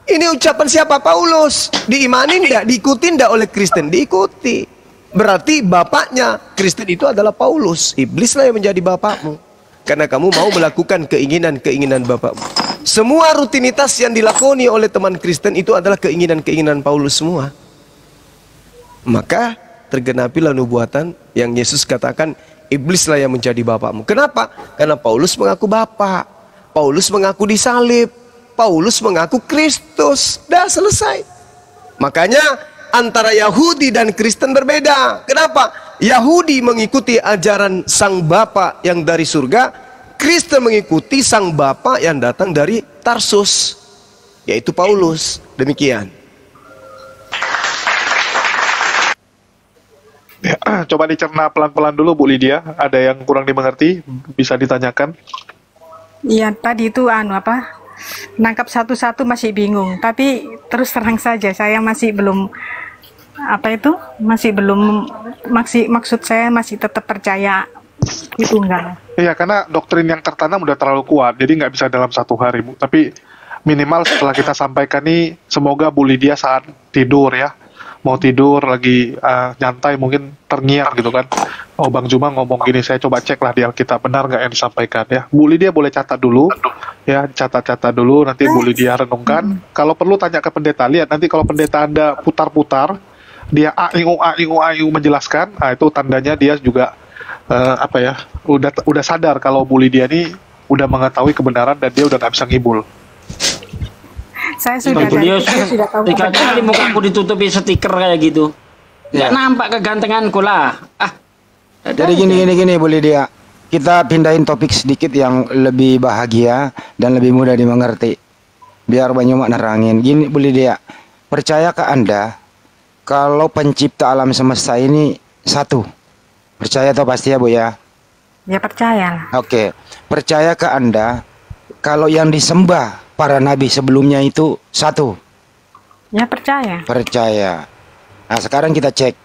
ini ucapan siapa? Paulus. Diimani enggak? Diikuti enggak oleh Kristen? Diikuti. Berarti bapaknya Kristen itu adalah Paulus. Iblislah yang menjadi bapakmu. Karena kamu mau melakukan keinginan-keinginan bapakmu. Semua rutinitas yang dilakoni oleh teman Kristen itu adalah keinginan-keinginan Paulus semua. Maka tergenapilah nubuatan yang Yesus katakan, iblislah yang menjadi bapakmu. Kenapa? Karena Paulus mengaku bapak, Paulus mengaku disalib, Paulus mengaku Kristus. Dah selesai. Makanya antara Yahudi dan Kristen berbeda. Kenapa? Yahudi mengikuti ajaran sang bapa yang dari surga, Kristen mengikuti sang bapa yang datang dari Tarsus, yaitu Paulus. Demikian. Ya, coba dicerna pelan-pelan dulu Bu Lydia. Ada yang kurang dimengerti, bisa ditanyakan. Iya, tadi itu nangkap satu-satu masih bingung. Tapi terus terang saja, saya masih belum maksud saya masih tetap percaya itu enggak. Iya, karena doktrin yang tertanam udah terlalu kuat, jadi nggak bisa dalam satu hari, Bu. Tapi minimal setelah kita sampaikan nih, semoga Bu Lydia saat tidur ya, mau tidur lagi nyantai mungkin terngiang gitu kan. Oh, Bang Juma ngomong gini, saya coba cek lah di Alkitab, benar nggak yang disampaikan ya. Bu Lydia boleh catat dulu, ya catat-catat dulu, nanti Bu Lydia renungkan. Kalau perlu tanya ke pendeta, lihat nanti kalau pendeta Anda putar-putar, dia aiu menjelaskan, itu tandanya dia juga udah sadar kalau Bu Lydia ini udah mengetahui kebenaran dan dia udah nggak bisa ngibul. Saya sudah tahu. 3 kali mukaku ditutupi stiker kayak gitu. Nggak nampak kegantenganku lah. Jadi gini Bu Lydia, kita pindahin topik sedikit yang lebih bahagia dan lebih mudah dimengerti. Biar Banyumak nerangin. Gini Bu Lydia, percayakah Anda kalau pencipta alam semesta ini satu? Percaya atau pasti ya Bu ya? Ya percaya. Oke. Percayakah Anda kalau yang disembah para nabi sebelumnya itu satu? Ya percaya. Percaya. Nah sekarang kita cek,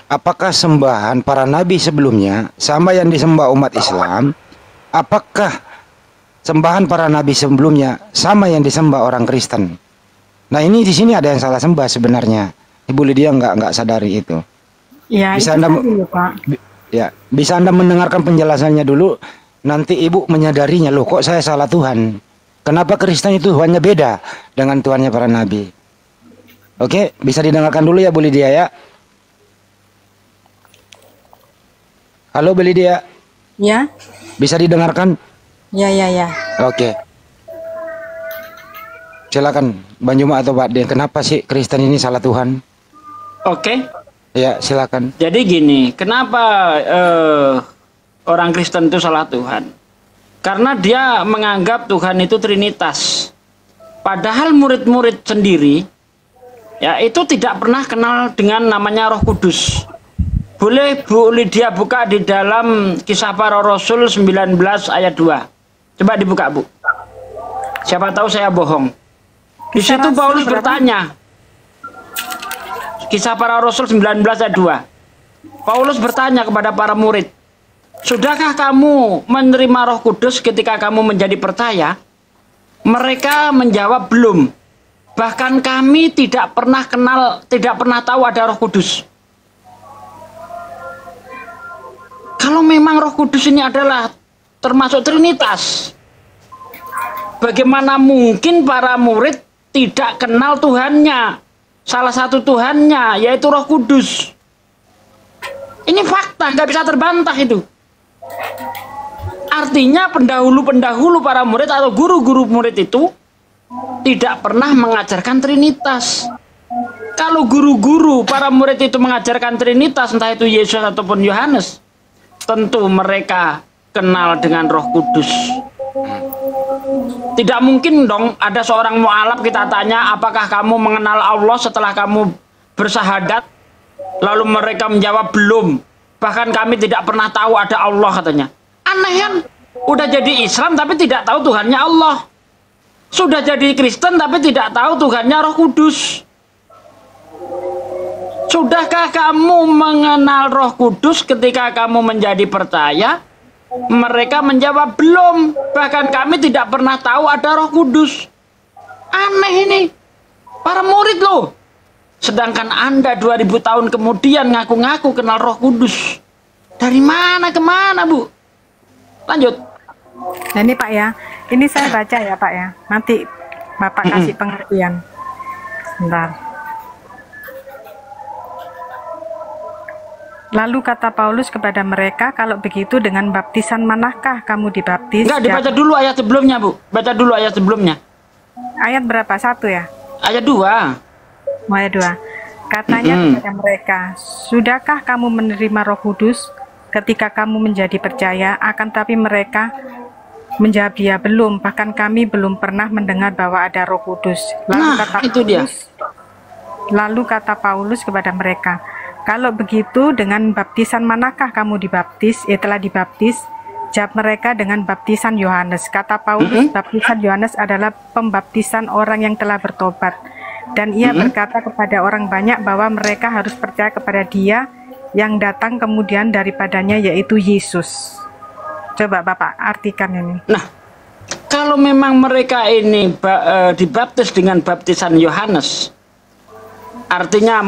apakah sembahan para nabi sebelumnya sama yang disembah umat Islam? Apakah sembahan para nabi sebelumnya sama yang disembah orang Kristen? Nah ini di sini ada yang salah sembah sebenarnya. Ibu Lydia nggak sadari itu. Ya, bisa itu Anda dulu, Pak. Ya, bisa Anda mendengarkan penjelasannya dulu, nanti Ibu menyadarinya, loh kok saya salah Tuhan. Kenapa Kristen itu Tuhannya beda dengan Tuhannya para nabi? Oke, bisa didengarkan dulu ya Bu Lydia ya. Halo Bu Lydia. Ya. Bisa didengarkan? Ya. Oke. Silakan Bang Juma atau Pak Den, kenapa sih Kristen ini salah Tuhan? Oke. Ya, silakan. Jadi gini, kenapa orang Kristen itu salah Tuhan? Karena dia menganggap Tuhan itu Trinitas. Padahal murid-murid sendiri ya itu tidak pernah kenal dengan namanya Roh Kudus. Boleh Bu Lydia buka di dalam Kisah Para Rasul 19 ayat 2. Coba dibuka Bu. Siapa tahu saya bohong. Di situ Paulus bertanya. Kisah Para Rasul 19 ayat 2. Paulus bertanya kepada para murid, sudahkah kamu menerima Roh Kudus ketika kamu menjadi percaya? Mereka menjawab belum. Bahkan kami tidak pernah tahu ada Roh Kudus. Kalau memang Roh Kudus ini adalah termasuk Trinitas, bagaimana mungkin para murid tidak kenal Tuhannya? Salah satu Tuhannya yaitu Roh Kudus. Ini fakta, nggak bisa terbantah itu. Artinya pendahulu-pendahulu para murid atau guru-guru murid itu tidak pernah mengajarkan Trinitas. Kalau guru-guru para murid itu mengajarkan Trinitas, entah itu Yesus ataupun Yohanes, tentu mereka kenal dengan Roh Kudus. Tidak mungkin dong ada seorang mu'alaf kita tanya, apakah kamu mengenal Allah setelah kamu bersahadat? Lalu mereka menjawab belum. Bahkan kami tidak pernah tahu ada Allah katanya. Aneh kan? Udah jadi Islam tapi tidak tahu Tuhannya Allah. Sudah jadi Kristen tapi tidak tahu Tuhannya Roh Kudus. Sudahkah kamu mengenal Roh Kudus ketika kamu menjadi percaya? Mereka menjawab belum. Bahkan kami tidak pernah tahu ada Roh Kudus. Aneh ini. Para murid loh. Sedangkan Anda 2000 tahun kemudian ngaku-ngaku kenal Roh Kudus. Dari mana ke mana, Bu? Lanjut. Nah ini Pak ya. Ini saya baca ya Pak ya. Nanti Bapak kasih pengertian. Sebentar. Lalu kata Paulus kepada mereka, kalau begitu dengan baptisan manakah kamu dibaptis? Enggak, dibaca dulu ayat sebelumnya, Bu. Baca dulu ayat sebelumnya. Ayat berapa? 1 ya? Ayat 2. Ayat 2. Katanya kepada mereka, sudahkah kamu menerima Roh Kudus ketika kamu menjadi percaya? Akan tapi mereka menjawab ya belum, bahkan kami belum pernah mendengar bahwa ada Roh Kudus. Lalu kata Paulus kepada mereka, kalau begitu dengan baptisan manakah kamu dibaptis? Telah dibaptis. Jawab mereka dengan baptisan Yohanes. Kata Paulus, baptisan Yohanes adalah pembaptisan orang yang telah bertobat. Dan ia berkata kepada orang banyak bahwa mereka harus percaya kepada Dia yang datang kemudian daripadanya, yaitu Yesus. Coba Bapak artikan ini. Nah, kalau memang mereka ini dibaptis dengan baptisan Yohanes, artinya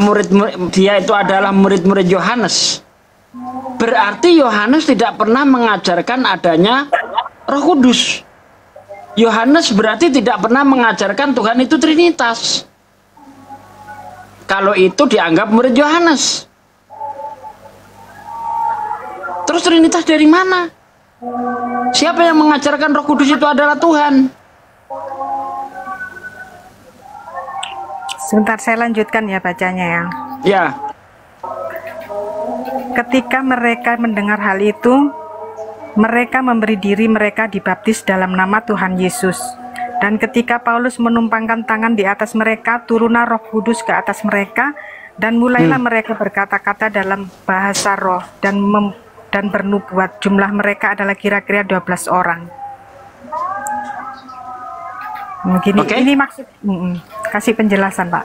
dia itu adalah murid-murid Yohanes. Berarti Yohanes tidak pernah mengajarkan adanya Roh Kudus. Yohanes berarti tidak pernah mengajarkan Tuhan itu Trinitas. Kalau itu dianggap murid Yohanes. Terus Trinitas dari mana? Siapa yang mengajarkan Roh Kudus itu adalah Tuhan? Sebentar saya lanjutkan ya bacanya ya. Ya. Ketika mereka mendengar hal itu, mereka memberi diri mereka dibaptis dalam nama Tuhan Yesus. Dan ketika Paulus menumpangkan tangan di atas mereka, turunlah Roh Kudus ke atas mereka, dan mulailah mereka berkata-kata dalam bahasa roh dan bernubuat. Jumlah mereka adalah kira-kira 12 orang. Ini maksud kasih penjelasan Pak.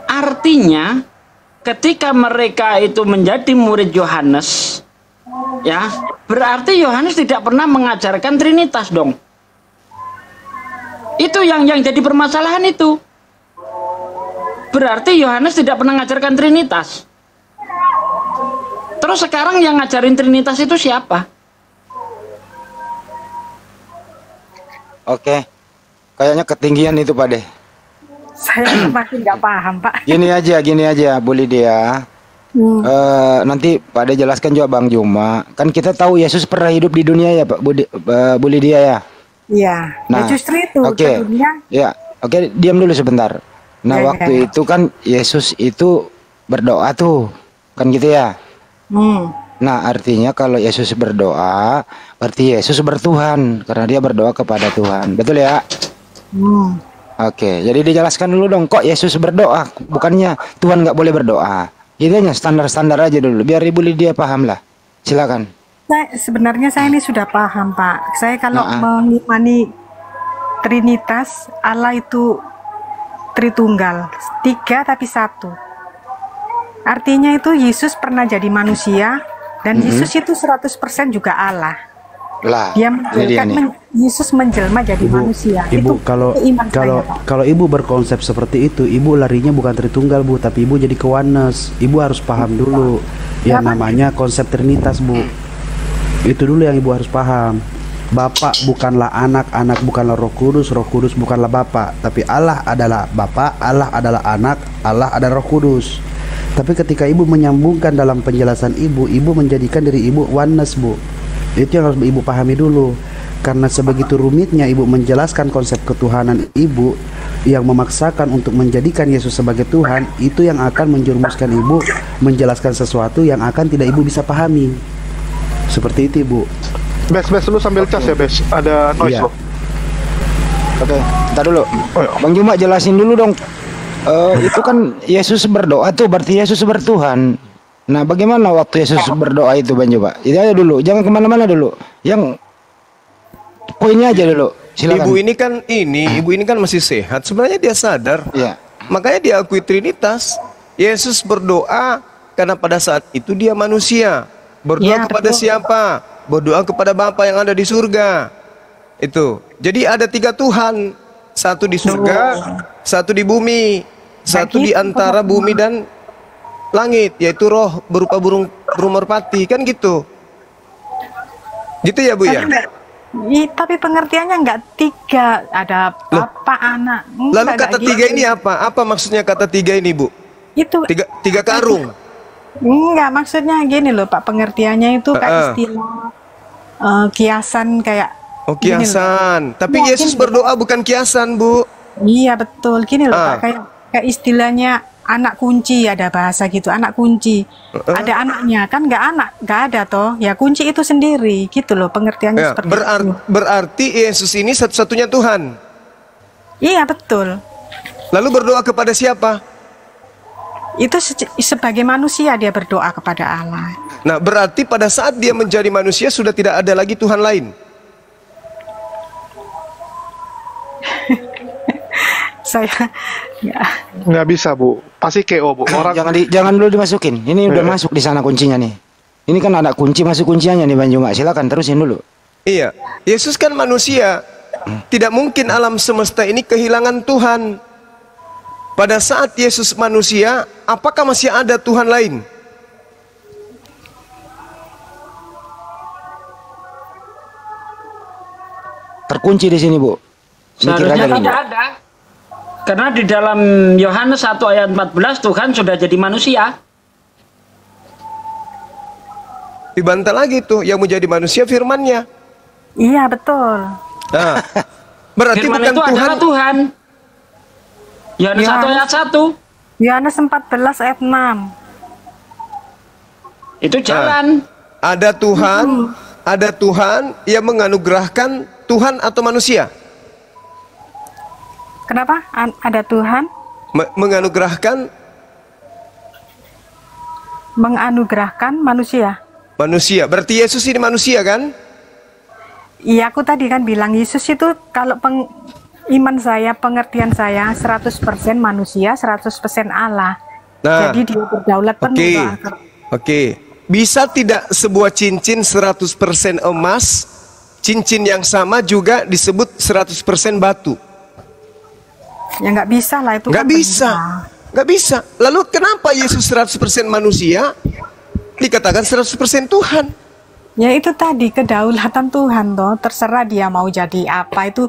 Artinya ketika mereka itu menjadi murid Yohanes, ya berarti Yohanes tidak pernah mengajarkan Trinitas dong. Itu yang jadi permasalahan itu. Berarti Yohanes tidak pernah mengajarkan Trinitas. Terus sekarang yang ngajarin Trinitas itu siapa? Oke. Kayaknya ketinggian itu Pak deh. Saya makin nggak paham Pak. Gini aja Bu Lydia. Nanti Pak de jelaskan juga Bang Juma. Kan kita tahu Yesus pernah hidup di dunia ya Pak Bu Lydia ya. Iya. Nah, justru itu. Ya, oke, diam dulu sebentar. Nah waktu itu kan Yesus itu berdoa tuh, kan gitu ya. Nah artinya kalau Yesus berdoa, berarti Yesus bertuhan karena dia berdoa kepada Tuhan, betul ya? Oke, jadi dijelaskan dulu dong, kok Yesus berdoa, bukannya Tuhan nggak boleh berdoa. Gitu aja, standar-standar aja dulu, biar Ibu Lydia paham lah. Silakan. Sebenarnya saya ini sudah paham Pak. Saya kalau mengimani Trinitas, Allah itu Tritunggal, 3 tapi 1. Artinya itu Yesus pernah jadi manusia dan Yesus itu 100% juga Allah. Lah, dia Yesus menjelma jadi manusia. Ibu, kalau Ibu berkonsep seperti itu, Ibu larinya bukan Tritunggal Bu, tapi Ibu jadi ke oneness. Ibu harus paham dulu yang namanya konsep Trinitas Bu. Itu dulu yang Ibu harus paham. Bapak bukanlah anak, anak bukanlah Roh Kudus bukanlah Bapak, tapi Allah adalah Bapak, Allah adalah anak, Allah adalah Roh Kudus. Tapi ketika Ibu menyambungkan dalam penjelasan Ibu, Ibu menjadikan diri Ibu oneness Bu. Itu yang harus Ibu pahami dulu. Karena sebegitu rumitnya Ibu menjelaskan konsep ketuhanan Ibu, yang memaksakan untuk menjadikan Yesus sebagai Tuhan, itu yang akan menjerumuskan Ibu menjelaskan sesuatu yang akan tidak Ibu bisa pahami. Seperti itu Ibu. Bes, lu sambil cas ya, Bes. Ada noise Iya. loh. Oke, ntar dulu. Bang Juma jelasin dulu dong. Itu kan Yesus berdoa tuh, berarti Yesus bertuhan. Nah, bagaimana waktu Yesus berdoa itu, Bang Juma? Itu aja dulu, jangan kemana-mana dulu. Yang poinnya aja dulu. Silakan. Ibu ini kan masih sehat. Sebenarnya dia sadar. Iya. Makanya dia akui Trinitas. Yesus berdoa karena pada saat itu dia manusia. Berdoa kepada siapa? Berdoa kepada Bapa yang ada di surga. Itu. Jadi ada 3 Tuhan. Satu di surga, satu di bumi, satu di antara bumi dan langit, yaitu roh berupa burung merpati, kan gitu. Gitu ya, Bu ya? Tapi pengertiannya enggak 3, ada Bapak, Anak. Lalu kata 3 ini apa? Apa maksudnya kata 3 ini, Bu? Itu 3 karung. Enggak, maksudnya gini loh Pak, pengertiannya itu kayak istilah kiasan kayak. Oh, kiasan. Tapi Yesus berdoa bukan kiasan, Bu. Iya, betul. Gini loh Pak, kayak istilahnya anak kunci, ada bahasa gitu, anak kunci. Ada anaknya, kan nggak ada toh. Ya kunci itu sendiri, gitu loh pengertiannya seperti itu. Berarti Yesus ini satu-satunya Tuhan. Iya, betul. Lalu berdoa kepada siapa? Itu sebagai manusia dia berdoa kepada Allah. Nah, berarti pada saat dia menjadi manusia sudah tidak ada lagi Tuhan lain. Saya nggak bisa, Bu. Pasti KO, Bu. Orang jangan dulu dimasukin. Ini udah masuk di sana kuncinya nih. Ini kan ada kunci, masuk kuncinya nih, Bang Juma. Silakan terusin dulu. Iya. Yesus kan manusia. Tidak mungkin alam semesta ini kehilangan Tuhan. Pada saat Yesus manusia, apakah masih ada Tuhan lain? Terkunci di sini, Bu. Seharusnya tidak ada. Karena di dalam Yohanes 1 ayat 14 Tuhan sudah jadi manusia. Dibantah lagi tuh, yang menjadi manusia firman-Nya. Iya, betul. Nah, berarti firman bukan itu Tuhan. adalah Tuhan. Yohanes 1 ayat 1. Yohanes 14 ayat 6. Itu jalan. Ada Tuhan yang menganugerahkan Tuhan atau manusia. Kenapa? Ada Tuhan menganugerahkan manusia. Manusia. Berarti Yesus ini manusia kan? Iya, aku tadi kan bilang Yesus itu kalau iman saya, pengertian saya 100% manusia, 100% Allah. Nah, jadi dia berdaulat penuh. Oke. Bisa tidak sebuah cincin 100% emas, cincin yang sama juga disebut 100% batu? Ya nggak bisa lah itu. Nggak bisa. Nggak bisa. Lalu kenapa Yesus 100% manusia dikatakan 100% Tuhan? Ya itu tadi kedaulatan Tuhan toh. Terserah dia mau jadi apa, itu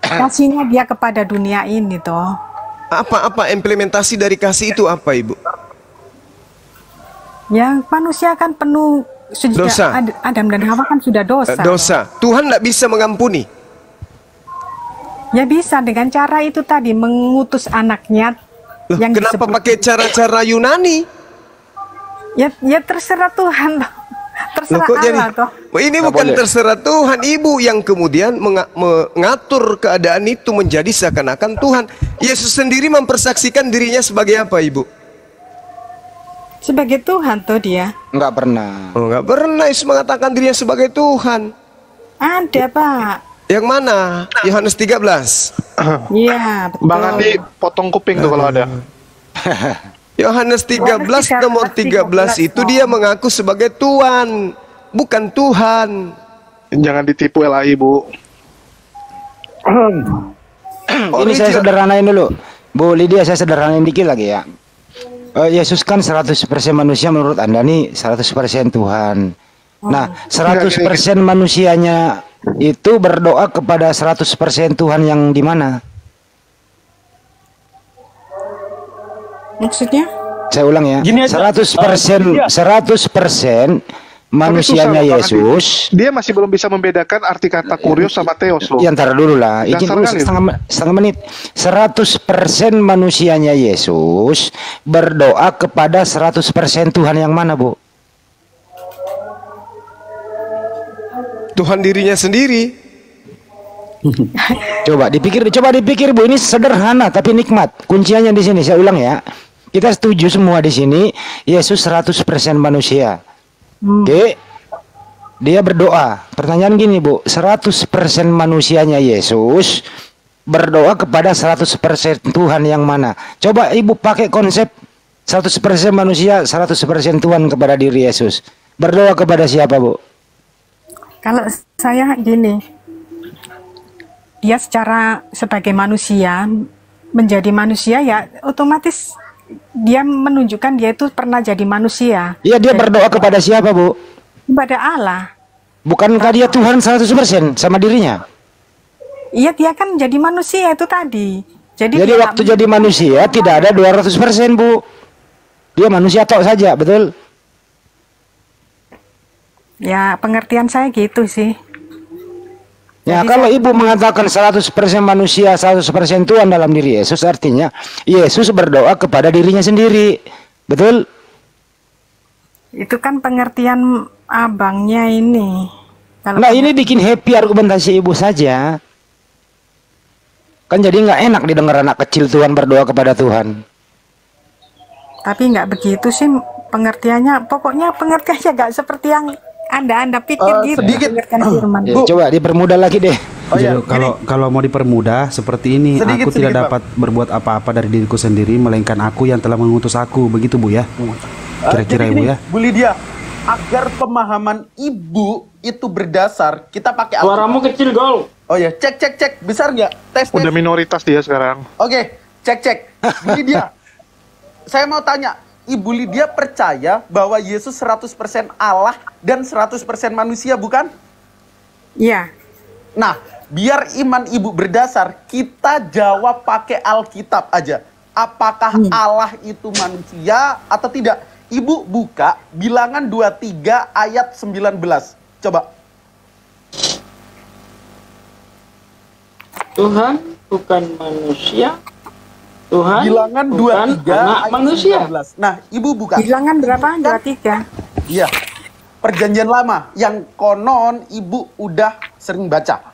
kasihnya dia kepada dunia ini toh. Apa implementasi dari kasih itu apa, Ibu? Ya manusia kan penuh dosa. Adam dan Hawa kan sudah dosa. Dosa. Tuhan nggak bisa mengampuni. Ya bisa dengan cara itu tadi, mengutus anaknya. Loh, yang kenapa pakai cara-cara Yunani? Ya terserah Tuhan. Terserah Allah toh. Ini bukan terserah Tuhan, Ibu yang kemudian mengatur keadaan itu menjadi seakan-akan Tuhan. Yesus sendiri mempersaksikan dirinya sebagai apa, Ibu? Sebagai Tuhan tuh dia. Enggak pernah. Oh, enggak pernah Yesus mengatakan dirinya sebagai Tuhan. Ada, Pak. Yang mana? Yohanes 13. Iya, betul. Bang Andi potong kuping tuh kalau ada. Yohanes 13 nomor 13 itu dia mengaku sebagai Tuhan, bukan Tuhan. Jangan ditipu LAI, Bu. Ini saya sederhanain dulu. Bu Lydia, saya sederhanain dikit lagi ya. Yesus kan 100% manusia, menurut Anda nih 100% Tuhan. Nah, 100% manusianya itu berdoa kepada 100% Tuhan yang di mana? Maksudnya? Saya ulang ya. 100% manusianya Yesus. Dia masih belum bisa membedakan arti kata kurios sama teos loh. Ya, ntar dulu lah. Izin dulu setengah menit. 100% manusianya Yesus berdoa kepada 100% Tuhan yang mana, Bu? Tuhan dirinya sendiri. Coba dipikir Bu, ini sederhana tapi nikmat. Kuncinya di sini, saya ulang ya. Kita setuju semua di sini, Yesus 100% manusia. Oke. Dia berdoa. Pertanyaan gini, Bu, 100% manusianya Yesus berdoa kepada 100% Tuhan yang mana? Coba Ibu pakai konsep 100% manusia, 100% Tuhan kepada diri Yesus. Berdoa kepada siapa, Bu? Kalau saya gini, dia sebagai manusia, menjadi manusia ya otomatis dia menunjukkan dia itu pernah jadi manusia. Iya, dia berdoa kepada siapa, Bu? Kepada Allah. Bukankah dia Tuhan 100% sama dirinya? Iya, dia kan jadi manusia itu tadi. Jadi waktu jadi manusia tidak ada 200%, Bu. Dia manusia tok saja, betul? Ya, pengertian saya gitu sih. Ya, kalau Ibu mengatakan 100% manusia, 100% Tuhan dalam diri Yesus, artinya Yesus berdoa kepada dirinya sendiri. Betul? Itu kan pengertian abangnya ini. Nah, ini bikin happy argumentasi Ibu saja. Kan jadi nggak enak didengar anak kecil Tuhan berdoa kepada Tuhan. Tapi nggak begitu sih pengertiannya. Pokoknya pengertiannya nggak seperti yang Anda pikir gitu. Sedikit. Ya, coba dipermudah lagi deh. Kalau mau dipermudah seperti ini, aku tidak dapat berbuat apa-apa dari diriku sendiri, melainkan aku yang telah mengutus aku. Begitu, Bu ya. Kira-kira Ibu ya. Bu Lydia, agar pemahaman Ibu itu berdasar, kita pakai Suaramu kecil, Gol. Oh ya, cek. Besar nggak? Tes. Udah minoritas dia sekarang. Oke, cek. Bu Lydia, saya mau tanya. Ibu Lydia percaya bahwa Yesus 100% Allah dan 100% manusia, bukan? Iya. Nah, biar iman Ibu berdasar, kita jawab pakai Alkitab aja. Apakah Allah itu manusia atau tidak? Ibu buka Bilangan 23 ayat 19. Coba. Tuhan bukan manusia. Tuhan Bilangan 23 anak manusia. 19. Nah, Ibu buka. Bilangan berapa? 23. Iya. Perjanjian Lama yang konon Ibu udah sering baca.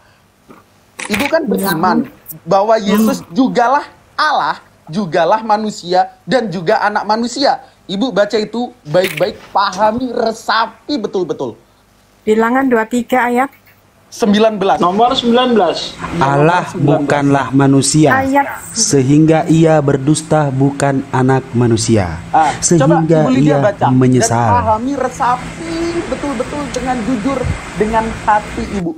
Ibu kan beriman bahwa Yesus jugalah Allah, jugalah manusia dan juga anak manusia. Ibu baca itu baik-baik, pahami, resapi betul-betul. Bilangan 23 ayat 19. Nomor 19. Allah bukanlah manusia, sehingga ia berdusta, bukan anak manusia, sehingga coba, ia baca, menyesal. Dan pahami, resapi betul-betul dengan jujur, dengan hati Ibu.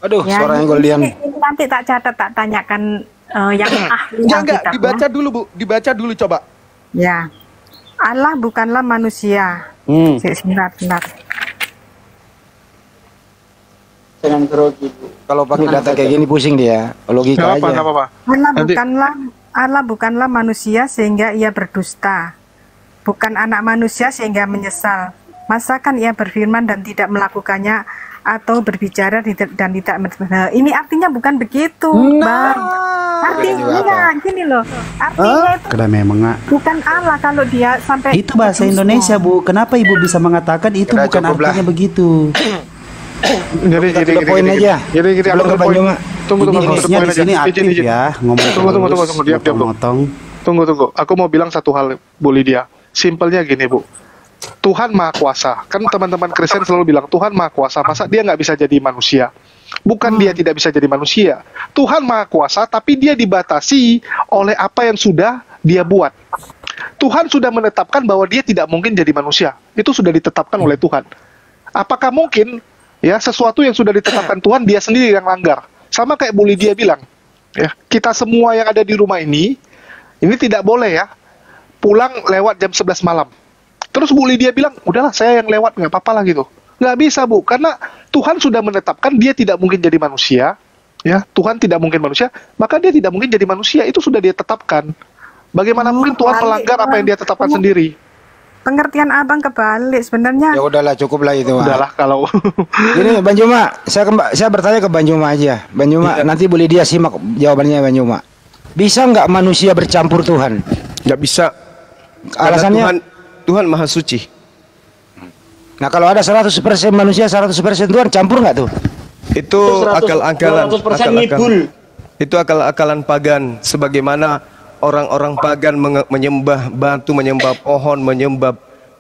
Aduh, ya, suaranya Goldian. Nanti tak catat, tak tanyakan yang ahli. Enggak, dibaca dulu, Bu. Dibaca dulu coba. Ya. Allah bukanlah manusia. Sebentar. Jangan grogi, Bu. Kalau pakai data kayak gini pusing dia. Logika aja. Apa-apa. Allah bukanlah manusia sehingga ia berdusta. Bukan anak manusia sehingga menyesal. Masakan ia berfirman dan tidak melakukannya, atau berbicara dan tidak ini artinya bukan begitu, Bang. Artinya gini loh. Artinya itu bukan Allah kalau dia sampai itu bahasa Indonesia, Bu. Kenapa Ibu bisa mengatakan itu bukan artinya begitu? Jadi poin aja. Jadi belum ke Banyuma. Tunggu di sini aktif ya. Tunggu. Aku mau bilang satu hal, Bu Lydia. Simpelnya gini, Bu. Tuhan Maha Kuasa. Kan teman-teman Kristen selalu bilang Tuhan Maha Kuasa. Masa dia nggak bisa jadi manusia? Bukan dia tidak bisa jadi manusia. Tuhan Maha Kuasa, tapi dia dibatasi oleh apa yang sudah dia buat. Tuhan sudah menetapkan bahwa dia tidak mungkin jadi manusia. Itu sudah ditetapkan oleh Tuhan. Apakah mungkin ya sesuatu yang sudah ditetapkan Tuhan dia sendiri yang langgar? Sama kayak Bu Lydia bilang, ya kita semua yang ada di rumah ini tidak boleh ya pulang lewat jam 11 malam. Terus Bu Lydia bilang, udahlah saya yang lewat, nggak apa-apa lah gitu. Nggak bisa, Bu, karena Tuhan sudah menetapkan dia tidak mungkin jadi manusia. Ya, Tuhan tidak mungkin manusia, maka dia tidak mungkin jadi manusia. Itu sudah dia tetapkan. Bagaimana mungkin Tuhan melanggar apa yang dia tetapkan sendiri? Pengertian abang kebalik sebenarnya. Ya udahlah, cukup lah itu. Udahlah kalau. Ini Banjuma, saya bertanya ke Banjuma aja. Banjuma, nanti Bu Lydia simak jawabannya Banjuma. Bisa nggak manusia bercampur Tuhan? Nggak bisa. Alasannya? Tuhan Maha Suci. Nah kalau ada 100% manusia, 100% Tuhan, campur nggak tuh? Itu 100, akal-akalan. 200% ngibul. Itu akal-akalan pagan. Sebagaimana orang-orang pagan menyembah batu, menyembah pohon, menyembah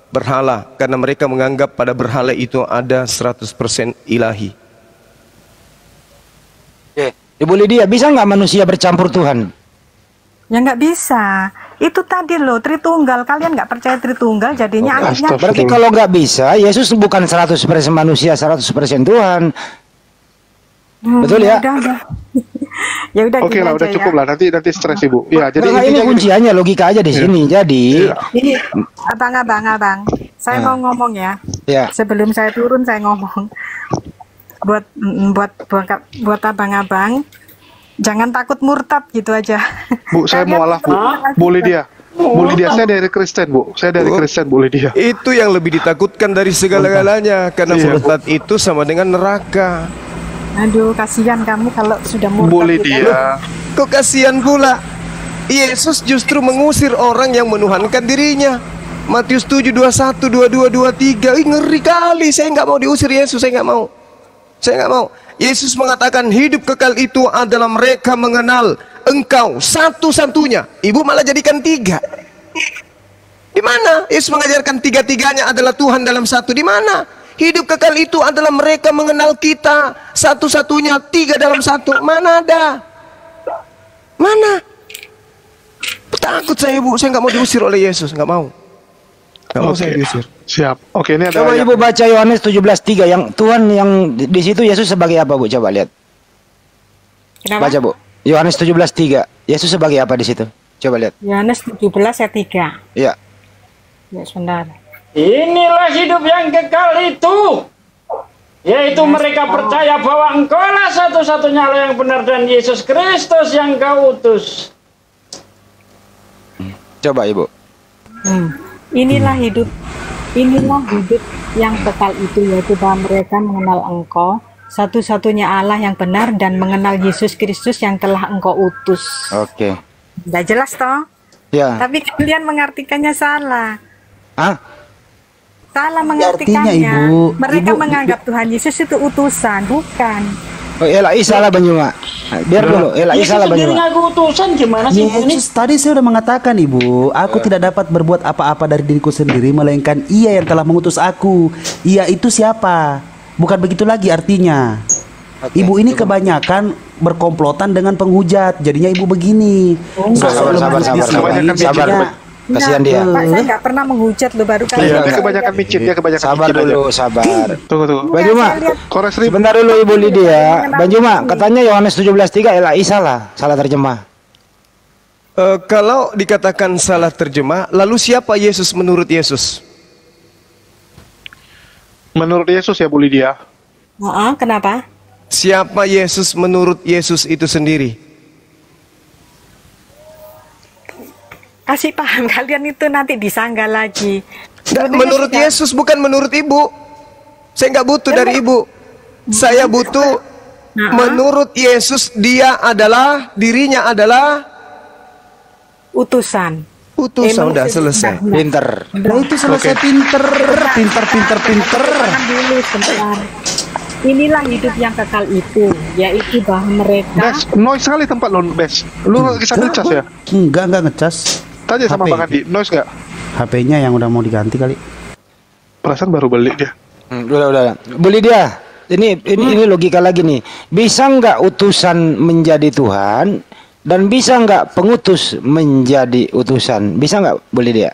berhala. Karena mereka menganggap pada berhala itu ada 100% ilahi. Ibu Lydia, bisa nggak manusia bercampur Tuhan? Ya nggak bisa. Itu tadi loh, Tritunggal. Kalian nggak percaya Tritunggal, jadinya akhirnya. Berarti kalau nggak bisa, Yesus bukan 100% manusia, 100% Tuhan. Betul ya? Ya udah. Oke lah, udah cukup lah. Nanti stres Ibu. Ya, jadi ini kunciannya logika aja di sini. Jadi ini abang. Saya mau ngomong ya. Sebelum saya turun saya ngomong. Buat abang-abang, jangan takut murtad gitu aja. Bu, saya mualaf, Bu. Bu Lydia, saya dari Kristen, Bu. Saya dari Kristen, Bu Lydia. Itu yang lebih ditakutkan dari segala-galanya. Karena murtad itu sama dengan neraka. Aduh, kasihan kamu kalau sudah murtad. Bu Lydia. Kok kasihan pula? Yesus justru mengusir orang yang menuhankan dirinya. Matius 7, 21, 22, 23. Ngeri kali. Saya nggak mau diusir Yesus. Saya nggak mau. Yesus mengatakan hidup kekal itu adalah mereka mengenal Engkau satu-satunya. Ibu malah jadikan 3. Di mana? Yesus mengajarkan 3-tiganya adalah Tuhan dalam satu. Di mana? Hidup kekal itu adalah mereka mengenal kita satu-satunya, 3 dalam 1. Mana ada? Mana? Takut saya, Bu. Saya nggak mau diusir oleh Yesus. Nggak mau. Nggak mau saya diusir. Siap. Oke, ini ada. Coba Ibu baca Yohanes 17:3 yang Tuhan yang di situ Yesus sebagai apa, Bu? Coba lihat. Kenapa? Baca, Bu. Yohanes 17:3. Yesus sebagai apa di situ? Coba lihat. Yohanes 17 ayat 3. Iya. Ya, sebentar. Inilah hidup yang kekal itu, yaitu mereka percaya bahwa Engkaulah satu-satunya Allah yang benar dan Yesus Kristus yang Kau utus. Coba Ibu. Inilah hidup yang kekal itu, yaitu bahwa mereka mengenal Engkau satu-satunya Allah yang benar dan mengenal Yesus Kristus yang telah Engkau utus. Oke. Nggak jelas toh? Ya. Tapi kalian mengartikannya salah. Salah Artinya, mengartikannya. Ibu. Mereka Ibu, menganggap Tuhan Yesus itu utusan, bukan. Oh, Elai salah Banyuma. Biar dulu, Elai salah Banyuma. Yesus utusan gimana sih Bu ini? Yesus tadi saya sudah mengatakan, Ibu, aku tidak dapat berbuat apa-apa dari diriku sendiri, melainkan Ia yang telah mengutus aku. Ia itu siapa? Bukan begitu lagi artinya. Ibu ini kebanyakan berkomplotan dengan penghujat. Jadinya Ibu begini. Sabar. Kasihan dia. Pak, saya nggak pernah menghujat loh, baru kali Dia kebanyakan micin, Sabar dulu, sabar. Tunggu. Banyuma, sebentar dulu Ibu Lydia. Banyuma, katanya Yohanes 17:3 Elai salah terjemah. Kalau dikatakan salah terjemah, lalu siapa Yesus menurut Yesus? Menurut Yesus ya Bu Lydia. Kenapa? Siapa Yesus menurut Yesus itu sendiri? Kasih paham kalian itu nanti disanggah lagi. Menurut Yesus, bukan menurut Ibu. Saya nggak butuh dari Ibu. Saya butuh menurut Yesus, dirinya adalah utusan. Udah selesai. Pinter. Nah itu selesai. Pinter. Dulu sebentar. Inilah hidup yang kekal itu, yaitu bahwa mereka. Bes, noise sekali tempat lo, Bes. Lu kisah ngecas ya? Enggak ngecas. Tanya sama Bang Andi, noise gak? HP-nya yang udah mau diganti kali. Perasaan baru beli dia. Udah. Bu Lydia, ini logika lagi nih. Bisa nggak utusan menjadi Tuhan dan bisa nggak pengutus menjadi utusan? Bisa nggak, Bu Lydia?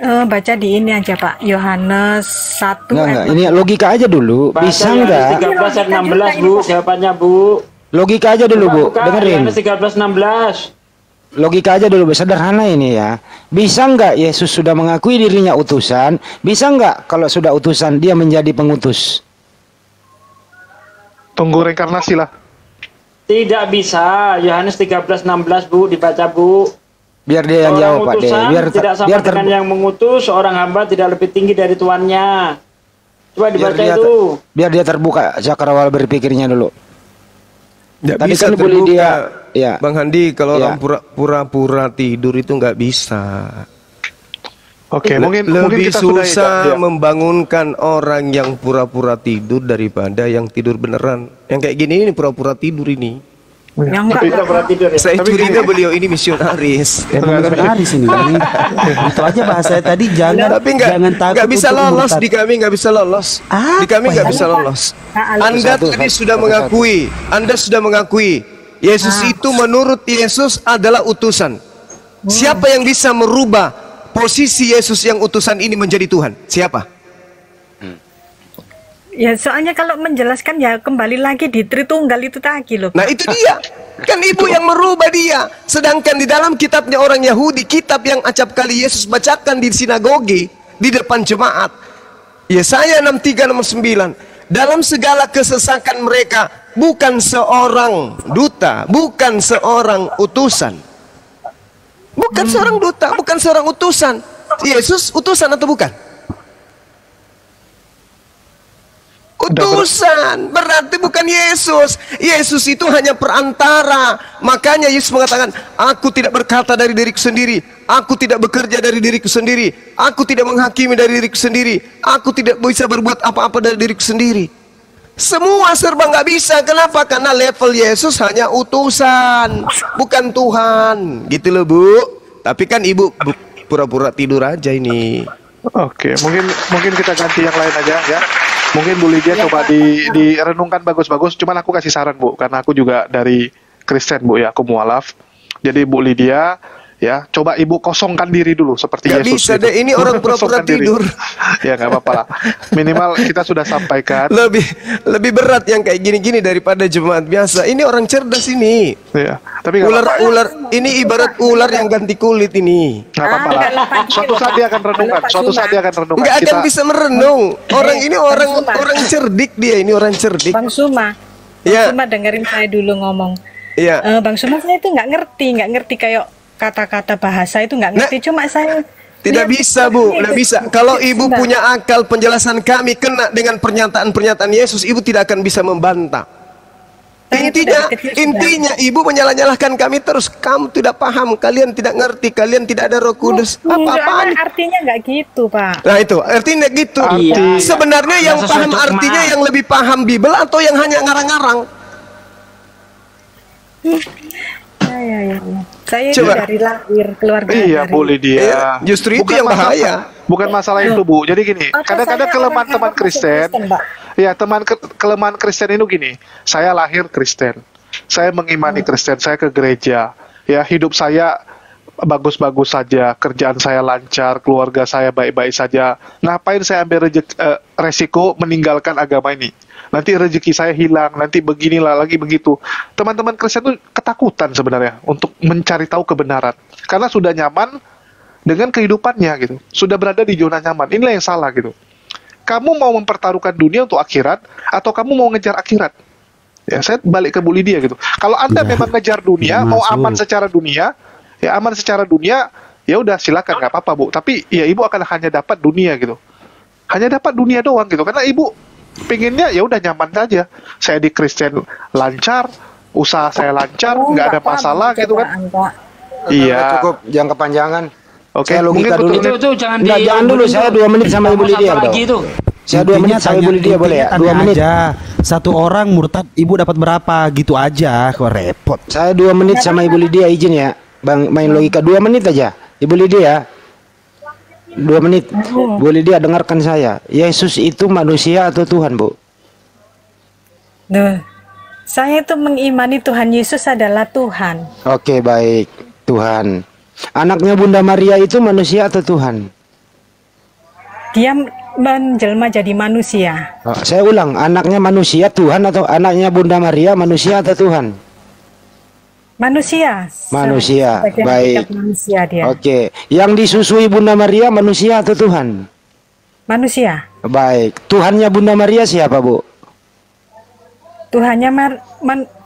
Baca di ini aja Pak, Yohanes 1. Enggak. Ini logika aja dulu. Bisa nggak? 13 ayat 16 Bu, jawabannya Bu. Logika aja dulu Bu, dengerin. Yohanes 13:16. Logika aja dulu, sederhana ini ya. Bisa nggak Yesus sudah mengakui dirinya utusan? Bisa nggak kalau sudah utusan dia menjadi pengutus? Tunggu reinkarnasi lah. Tidak bisa. Yohanes 13:16 Bu, dibaca Bu. Biar dia yang jawab Pak De. Tidak sama dengan yang mengutus, seorang hamba tidak lebih tinggi dari tuannya. Coba dibaca itu. Biar dia terbuka cakrawala berpikirnya dulu. Nggak Tadi bisa kan Bu Lydia, ya. Bang Handi, kalau orang pura-pura tidur itu nggak bisa. Oke, mungkin lebih kita sudahi, susah ya. membangunkan orang yang pura-pura tidur daripada yang tidur beneran. Yang kayak gini ini pura-pura tidur ini. Yang Tapi- enggak. Saya curiga beliau ini misionaris. Emang misionaris ini. Itu aja bahasanya tadi, jangan Tapi jangan takut nggak bisa untuk lolos murtad. di kami, nggak bisa lolos. Di kami nggak bisa lolos. Anda tadi sudah mengakui, Anda sudah mengakui Yesus itu menurut Yesus adalah utusan. Siapa yang bisa merubah posisi Yesus yang utusan ini menjadi Tuhan? Siapa? Ya soalnya kalau menjelaskan ya kembali lagi di Tritunggal itu tadi loh. Nah itu dia. Kan ibu yang merubah dia. Sedangkan di dalam kitabnya orang Yahudi, kitab yang acap kali Yesus bacakan di sinagogi, di depan jemaat, Yesaya 63:9, dalam segala kesesakan mereka bukan seorang duta, bukan seorang utusan. Bukan seorang duta, bukan seorang utusan. Yesus utusan atau bukan? Utusan, berarti bukan Yesus. Yesus itu hanya perantara. Makanya Yesus mengatakan, aku tidak berkata dari diriku sendiri, aku tidak bekerja dari diriku sendiri, aku tidak menghakimi dari diriku sendiri, aku tidak bisa berbuat apa-apa dari diriku sendiri. Semua serba nggak bisa. Kenapa? Karena level Yesus hanya utusan, bukan Tuhan. Gitu loh Bu. Tapi kan ibu pura-pura tidur aja ini. Oke, mungkin kita ganti yang lain aja ya. Mungkin Bu Lydia coba direnungkan bagus-bagus. Cuman aku kasih saran Bu, karena aku juga dari Kristen Bu ya, aku mualaf. Jadi Bu Lydia ya, coba ibu kosongkan diri dulu seperti Gak Yesus. bisa gitu. deh, ini orang pura-pura Kosongkan diri. tidur. Ya nggak apa-apa lah. Minimal kita sudah sampaikan. Lebih berat yang kayak gini-gini daripada jemaat biasa. Ini orang cerdas ini. Ya, tapi nggak apa-apa. Ular ini ibarat ular yang ganti kulit ini. Nggak apa-apa lah. Suatu saat dia akan renungkan. Suatu saat dia akan renungkan. Nggak akan Kita- bisa merenung. Orang ini orang cerdik dia. Ini orang cerdik. Bang Suma, Ya. Bang Suma dengerin saya dulu ngomong. Iya. Bang Suma saya itu nggak ngerti kayak kata-kata bahasa itu nggak ngerti. Cuma saya Tidak bisa Bu, tidak bisa. Kalau ibu punya akal, penjelasan kami kena dengan pernyataan-pernyataan Yesus, ibu tidak akan bisa membantah. Intinya ibu menyalah-nyalahkan kami terus. Kamu tidak paham, kalian tidak ngerti, kalian tidak ada Roh Kudus. Apa-apaan? Artinya nggak gitu Pak. Nah itu artinya gitu. Iya. Sebenarnya yang Ada paham sesuatu artinya kemana? yang lebih paham Bible atau yang hanya ngarang-ngarang? Ya. Saya Coba. ini dari lahir keluarga. Iya, dari- Bu Lydia. Iya, justru itu yang masalah- bahaya. Bukan masalah itu, Bu. Jadi gini, kadang-kadang kelemahan teman Kristen, ya kelemahan Kristen itu gini. Saya lahir Kristen, saya mengimani Kristen, saya ke gereja, ya hidup saya bagus-bagus saja, kerjaan saya lancar, keluarga saya baik-baik saja. Ngapain saya ambil resiko meninggalkan agama ini? Nanti rezeki saya hilang, nanti beginilah lagi begitu. Teman-teman Kristen itu ketakutan sebenarnya untuk mencari tahu kebenaran, karena sudah nyaman dengan kehidupannya gitu, sudah berada di zona nyaman. Inilah yang salah gitu. Kamu mau mempertaruhkan dunia untuk akhirat, atau kamu mau ngejar akhirat? Ya, saya balik ke Bu Lydia gitu. Kalau Anda memang ngejar dunia, mau aman secara dunia, ya aman secara dunia, ya udah silakan nggak apa-apa Bu. Tapi ya ibu akan hanya dapat dunia gitu, hanya dapat dunia doang gitu. Karena ibu pengennya ya udah nyaman saja. Saya di Kristen lancar, usaha saya lancar, nggak ada masalah gitu kan? Iya. Cukup, jangan kepanjangan. Oke, Saya logika mungkin dulu. betul. jangan Enggak, di- jangan dulu. Saya 2 menit sama Ibu Satu Lydia, bro. lagi itu. Saya 2 menit sama Ibu Lydia boleh ya? 2 menit. aja. Satu orang murtad ibu dapat berapa gitu aja, kok repot. Saya 2 menit sama Ibu Lydia, izin ya. Bang, main logika 2 menit aja. Ibu Lydia, 2 menit. Bu Lydia dengarkan saya. Yesus itu manusia atau Tuhan, Bu? Nah, saya itu mengimani Tuhan Yesus adalah Tuhan. Oke, baik. Tuhan. Anaknya Bunda Maria itu manusia atau Tuhan? Dia menjelma jadi manusia. Oh, saya ulang, anaknya manusia Tuhan atau anaknya Bunda Maria manusia atau Tuhan? Manusia. Manusia, Sebagian baik. sikap manusia dia. Oke, yang disusui Bunda Maria manusia atau Tuhan? Manusia. Baik. Tuhannya Bunda Maria siapa, Bu? Tuhannya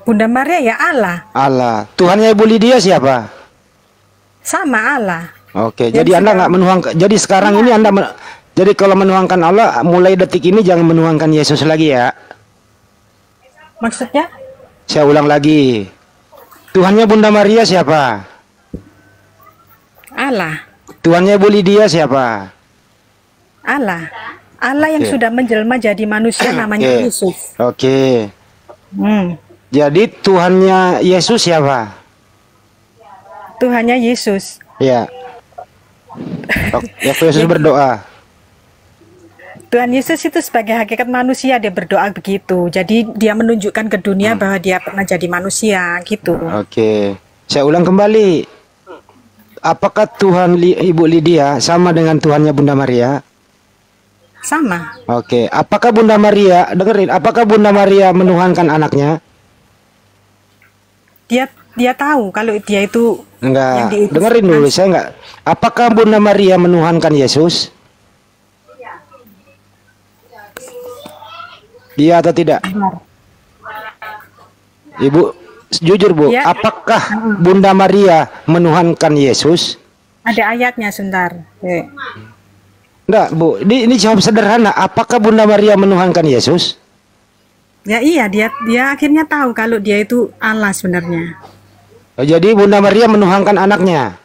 Bunda Maria ya Allah. Allah. Tuhannya Ibu Lydia siapa? Sama Allah. Oke, jadi Anda nggak menuangkan. Jadi sekarang ini Anda jadi kalau menuangkan Allah, mulai detik ini jangan menuangkan Yesus lagi ya. Maksudnya? Saya ulang lagi. Tuhannya Bunda Maria siapa? Allah. Tuhannya Bu Lydia siapa? Allah. Allah yang Oke. sudah menjelma jadi manusia namanya Oke. Yesus. Oke. Hmm. Jadi Tuhannya Yesus siapa? Tuhannya Yesus. Ya. Waktu Yesus berdoa. Tuhan Yesus itu sebagai hakikat manusia dia berdoa begitu. Jadi dia menunjukkan ke dunia bahwa dia pernah jadi manusia gitu. Oke. Saya ulang kembali. Apakah Ibu Lydia sama dengan Tuhannya Bunda Maria? Sama. Oke. Apakah Bunda Maria, dengerin, apakah Bunda Maria menuhankan anaknya? Dia tahu kalau dia itu Enggak. yang Dengerin dulu, saya enggak. Apakah Bunda Maria menuhankan Yesus? Iya atau tidak? Ibu, jujur Bu, Ya. apakah Bunda Maria menuhankan Yesus? Ada ayatnya sebentar. Enggak, Bu. Ini jawab sederhana. Apakah Bunda Maria menuhankan Yesus? Ya iya, dia akhirnya tahu kalau dia itu Allah sebenarnya. Jadi Bunda Maria menuhankan anaknya.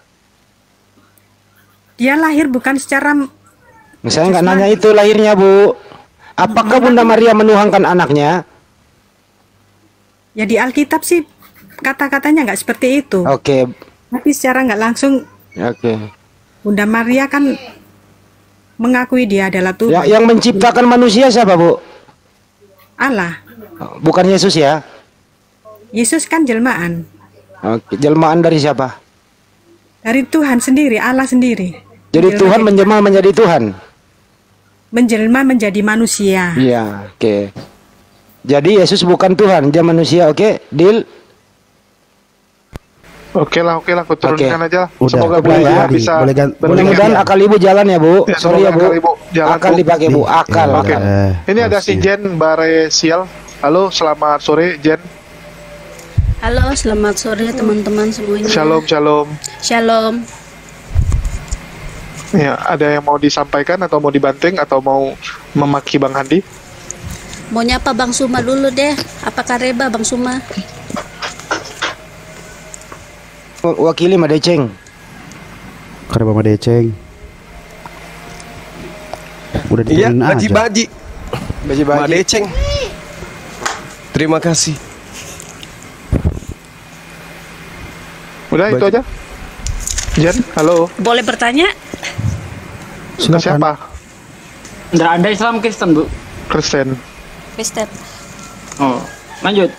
Dia lahir bukan secara Saya nggak nanya itu lahirnya, Bu. Apakah Bunda Maria menuhankan anaknya? ya di Alkitab sih kata-katanya nggak seperti itu. Oke. Tapi secara nggak langsung Oke. Bunda Maria kan mengakui dia adalah Tuhan. Yang menciptakan manusia siapa, Bu? Allah. Bukan Yesus ya? Yesus kan jelmaan. Oke. Jelmaan dari siapa? Dari Tuhan sendiri, Allah sendiri. Jadi Tuhan menjelma menjadi Tuhan. Menjelma menjadi manusia. Iya, oke. Jadi Yesus bukan Tuhan, dia manusia, oke? Deal? Oke lah, aku turunkan Oke. aja lah. Udah, Semoga Bu udah ya. Lydia bisa Boleh Mudah-mudahan akal Ibu jalan ya, Bu. Ya, Sorry ya, Bu. semoga akal Ibu jalan, Akal Bu. dipakai, Bu. Akal. Oke. Ini ada si Jen Baresial. Halo, selamat sore Jen. Halo, selamat sore teman-teman semuanya. Shalom, shalom. Shalom. Ya, ada yang mau disampaikan atau mau dibanting atau mau memaki Bang Handi? Mau nyapa Bang Suma dulu deh. Apa kareba Bang Suma? Wakili Madeceng. Kareba Madeceng. Udah Iya, diturunin aja. baji-baji. Baji-baji. Madeceng. Terima kasih. Udah itu aja. Jen, halo. Boleh bertanya? Ke siapa? Nggak ada Islam Kristen, Bu. Kristen. Kristen. Oh, lanjut.